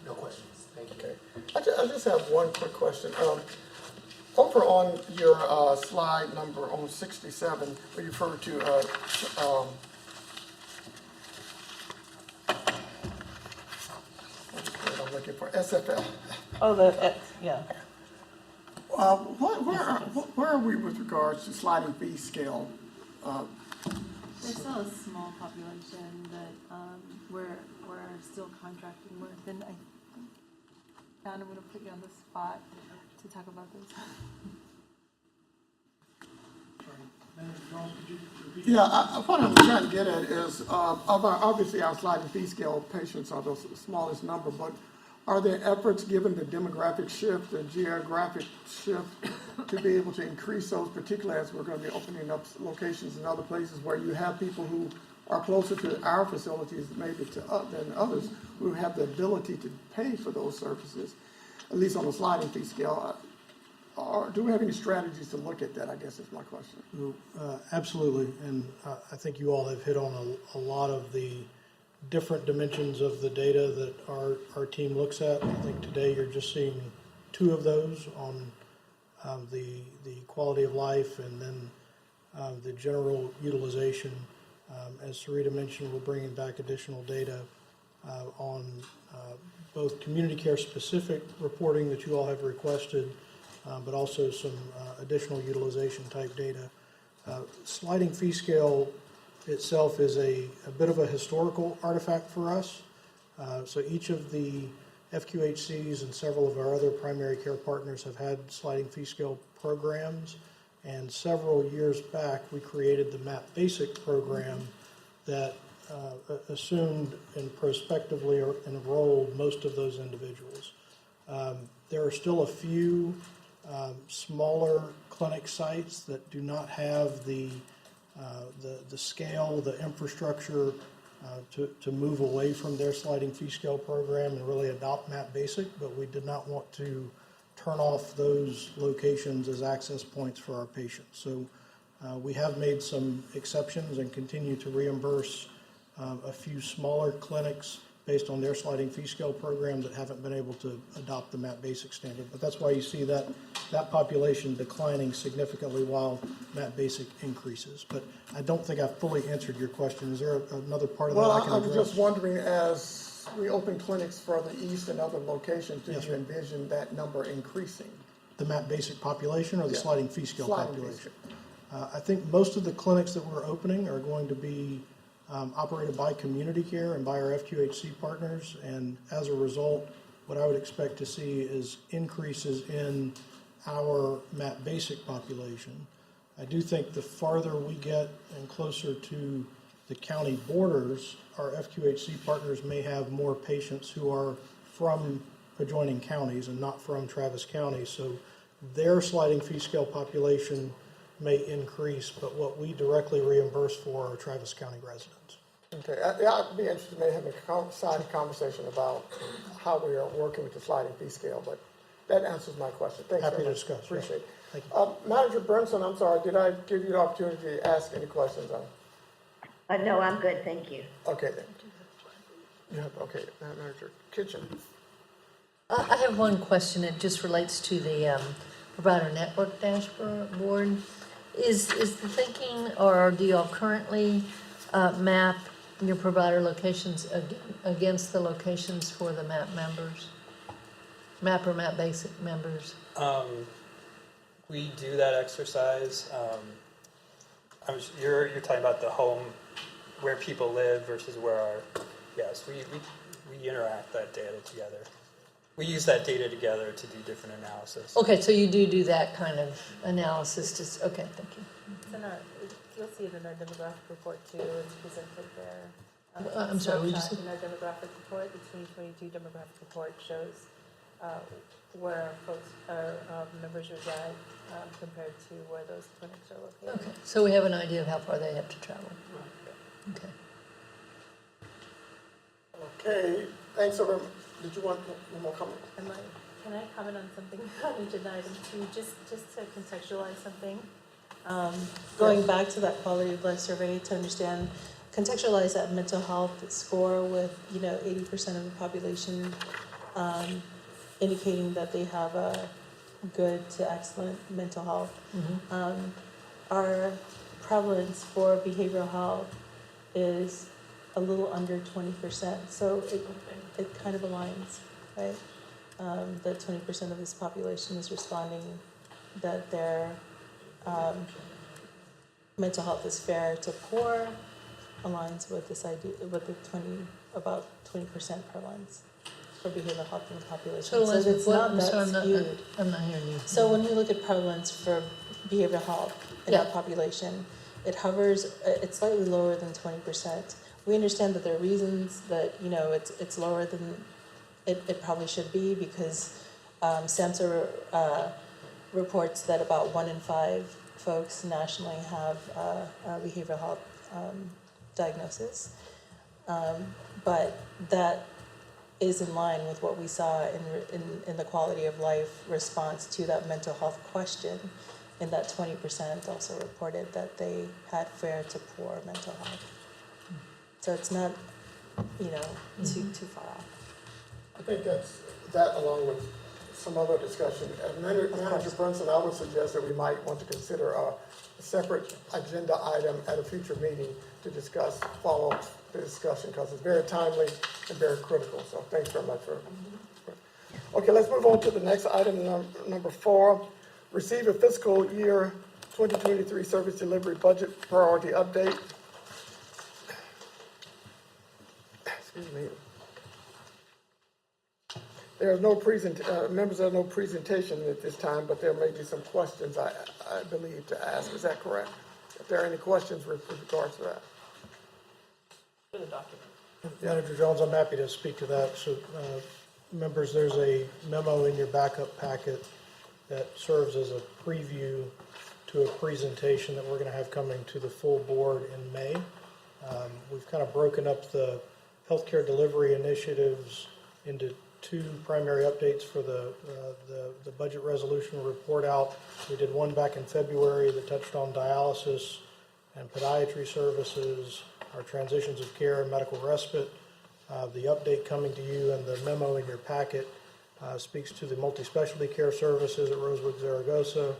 No questions. Thank you. Okay. I just have one quick question. Over on your slide number on 67, where you refer to I'm looking for SFL. Oh, yeah. Where are we with regards to sliding fee scale? There's still a small population that we're still contracting with, and I'm going to put you on the spot to talk about this. Yeah, what I'm trying to get at is, obviously our sliding fee scale patients are the smallest number, but are there efforts, given the demographic shift, the geographic shift, to be able to increase those, particularly as we're going to be opening up locations in other places where you have people who are closer to our facilities maybe than others who have the ability to pay for those services, at least on the sliding fee scale? Or do we have any strategies to look at that, I guess is my question. Absolutely, and I think you all have hit on a lot of the different dimensions of the data that our team looks at. I think today you're just seeing two of those on the quality of life and then the general utilization. As Sarita mentioned, we're bringing back additional data on both community care specific reporting that you all have requested, but also some additional utilization type data. Sliding fee scale itself is a bit of a historical artifact for us. So each of the FQHCs and several of our other primary care partners have had sliding fee scale programs, and several years back we created the MAP Basic program that assumed and prospectively enrolled most of those individuals. There are still a few smaller clinic sites that do not have the scale, the infrastructure, to move away from their sliding fee scale program and really adopt MAP Basic, but we did not want to turn off those locations as access points for our patients. So we have made some exceptions and continue to reimburse a few smaller clinics based on their sliding fee scale program that haven't been able to adopt the MAP Basic standard. But that's why you see that population declining significantly while MAP Basic increases. But I don't think I fully answered your question. Is there another part of that I can Well, address? I was just wondering, as we open clinics for the east and other locations, do Yes, you sir. envision that number increasing? The MAP Basic population or the Yeah. sliding fee scale Sliding fee population? I think most of the clinics that we're opening are going to be operated by community care and by our FQHC partners. And as a result, what I would expect to see is increases in our MAP Basic population. I do think the farther we get and closer to the county borders, our FQHC partners may have more patients who are from adjoining counties and not from Travis County. So their sliding fee scale population may increase, but what we directly reimburse for are Travis County residents. Okay, I'd be interested in maybe having a side conversation about how we are working with the sliding fee scale, but that answers my question. Thanks Happy very to much. discuss, yes. Appreciate it. Thank you. Manager Brinson, I'm sorry, did I give you the opportunity to ask any questions? No, I'm good, thank you. Okay, then. You have, okay, Manager Kitchen. I have one question. It just relates to the provider network dashboard. Is the thinking, or do y'all currently map your provider locations against the locations for the MAP members? MAP or MAP Basic members? We do that exercise. You're talking about the home where people live versus where our, yes, we interact that data together. We use that data together to do different analysis. Okay, so you do that kind of analysis. Okay, thank you. It's in our, you'll see it in our demographic report too. It's presented there. I'm sorry, what did you say? In our demographic report, the 2022 demographic report shows where folks, our members reside compared to where those clinics are located. Okay, so we have an idea of how far they have to travel. Okay. Okay, thanks everyone. Did you want one more comment? Can I comment on something on agenda item 2, just to contextualize something? Going back to that quality of life survey to understand, contextualize that mental health score with 80% of the population indicating that they have a good to excellent mental health. Our prevalence for behavioral health is a little under 20%, so it kind of aligns, right? That 20% of this population is responding that their mental health is fair to poor, aligns with this idea, with the about 20% prevalence for behavioral health in the population. So it's not that I'm skewed. not hearing you. So when you look at prevalence for behavioral health in our population, it hovers, it's slightly lower than 20%. We understand that there are reasons that, it's lower than it probably should be because SAMHSA reports that about 1 in 5 folks nationally have a behavioral health diagnosis. But that is in line with what we saw in the quality of life response to that mental health question, in that 20% also reported that they had fair to poor mental health. So it's not, too far off. I think that's that, along with some other discussion. As Manager Brunson, I would suggest that we might want to consider a separate agenda item at a future meeting to discuss, follow the discussion, because it's very timely and very critical. So thanks very much for. Okay, let's move on to the next item, number 4. Receive a fiscal year 2023 service delivery budget priority update. Excuse me. There's no members have no presentation at this time, but there may be some questions I believe to ask. Is that correct? If there are any questions with regards to that. For the document. Manager Jones, I'm happy to speak to that. So, members, there's a memo in your backup packet that serves as a preview to a presentation that we're going to have coming to the full board in May. We've kind of broken up the healthcare delivery initiatives into two primary updates for the budget resolution report out. We did one back in February that touched on dialysis and podiatry services, our transitions of care and medical respite. The update coming to you and the memo in your packet speaks to the multi-specialty care services at Rosewood Zaragoza,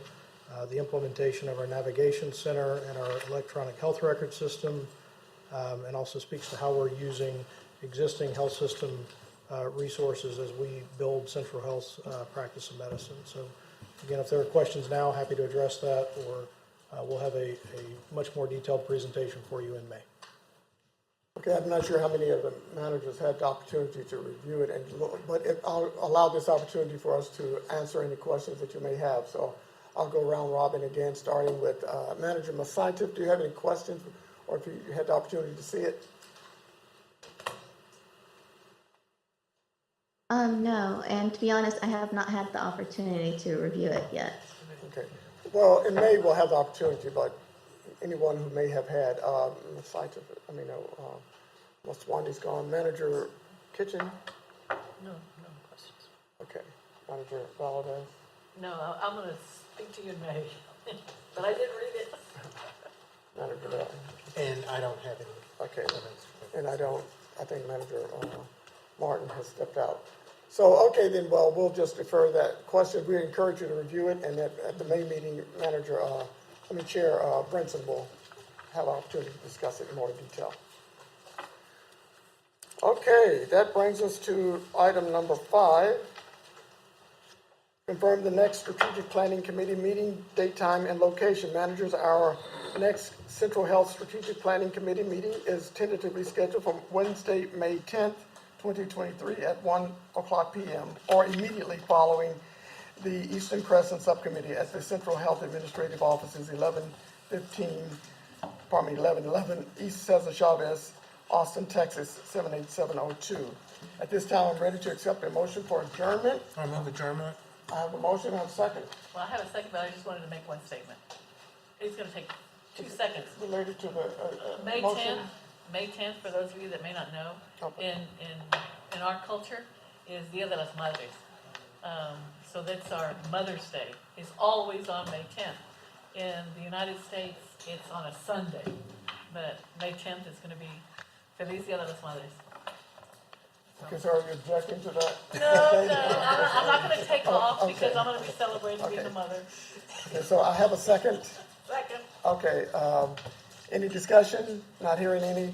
the implementation of our navigation center and our electronic health record system, and also speaks to how we're using existing health system resources as we build Central Health's practice of medicine. So again, if there are questions now, happy to address that, or we'll have a much more detailed presentation for you in May. Okay, I'm not sure how many of the managers had the opportunity to review it, but I'll allow this opportunity for us to answer any questions that you may have. So I'll go round robin again, starting with Manager Masaitif. Do you have any questions, or if you had the opportunity to see it? No, and to be honest, I have not had the opportunity to review it yet. Okay. Well, in May we'll have the opportunity, but anyone who may have had Masaitif, Swandy's gone. Manager Kitchen? No questions. Okay. Manager Valdez? No, I'm going to speak to you in May, but I did read it. Manager Bell? And I don't have any. Okay. And I think Manager Martin has stepped out. So, okay, then, well, we'll just defer that question. We encourage you to review it, and at the May meeting, Chair Brinson will have an opportunity to discuss it in more detail. Okay, that brings us to item number 5. Confirm the next Strategic Planning Committee meeting, date, time, and location. Managers, our next Central Health Strategic Planning Committee meeting is tentatively scheduled for Wednesday, May 10th, 2023 at 1:00 p.m. or immediately following the Eastern Crescent Subcommittee at the Central Health Administrative Offices, 1111 East Cesar Chavez, Austin, Texas, 78702. At this time, I'm ready to accept a motion for adjournment. I move adjournment. I have a motion, I have a second. Well, I have a second, but I just wanted to make one statement. It's going to take 2 seconds. Related to the May motion. 10th, for those of you that may not know, in our culture is Dia de las Madres. So that's our Mother's Day. It's always on May 10th. In the United States, it's on a Sunday, but May 10th is going to be Feliz Dia de las Madres. Okay, so are you objecting to that? No, I'm not going to take off because I'm going to be celebrating being a mother. Okay, so I have a second. Second. Okay, any discussion? Not hearing any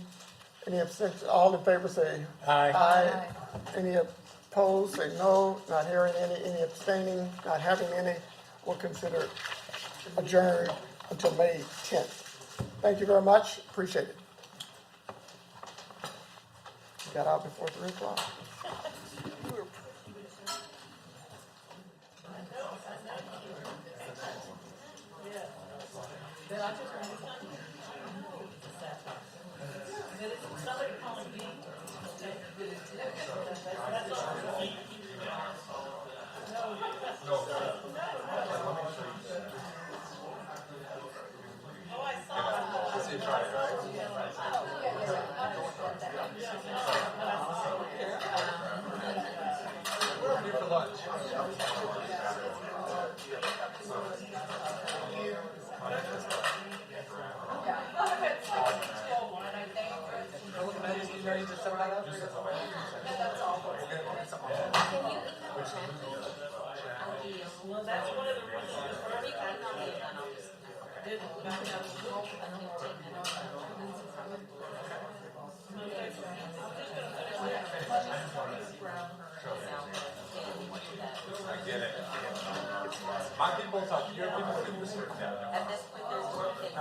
abstention? All in favor say Aye. aye. Any opposed say no. Not hearing any abstaining, not having any. We'll consider adjourned until May 10th. Thank you very much. Appreciate it. Got out before 3 o'clock. My people talk, your people can research that. At this point, there's one thing,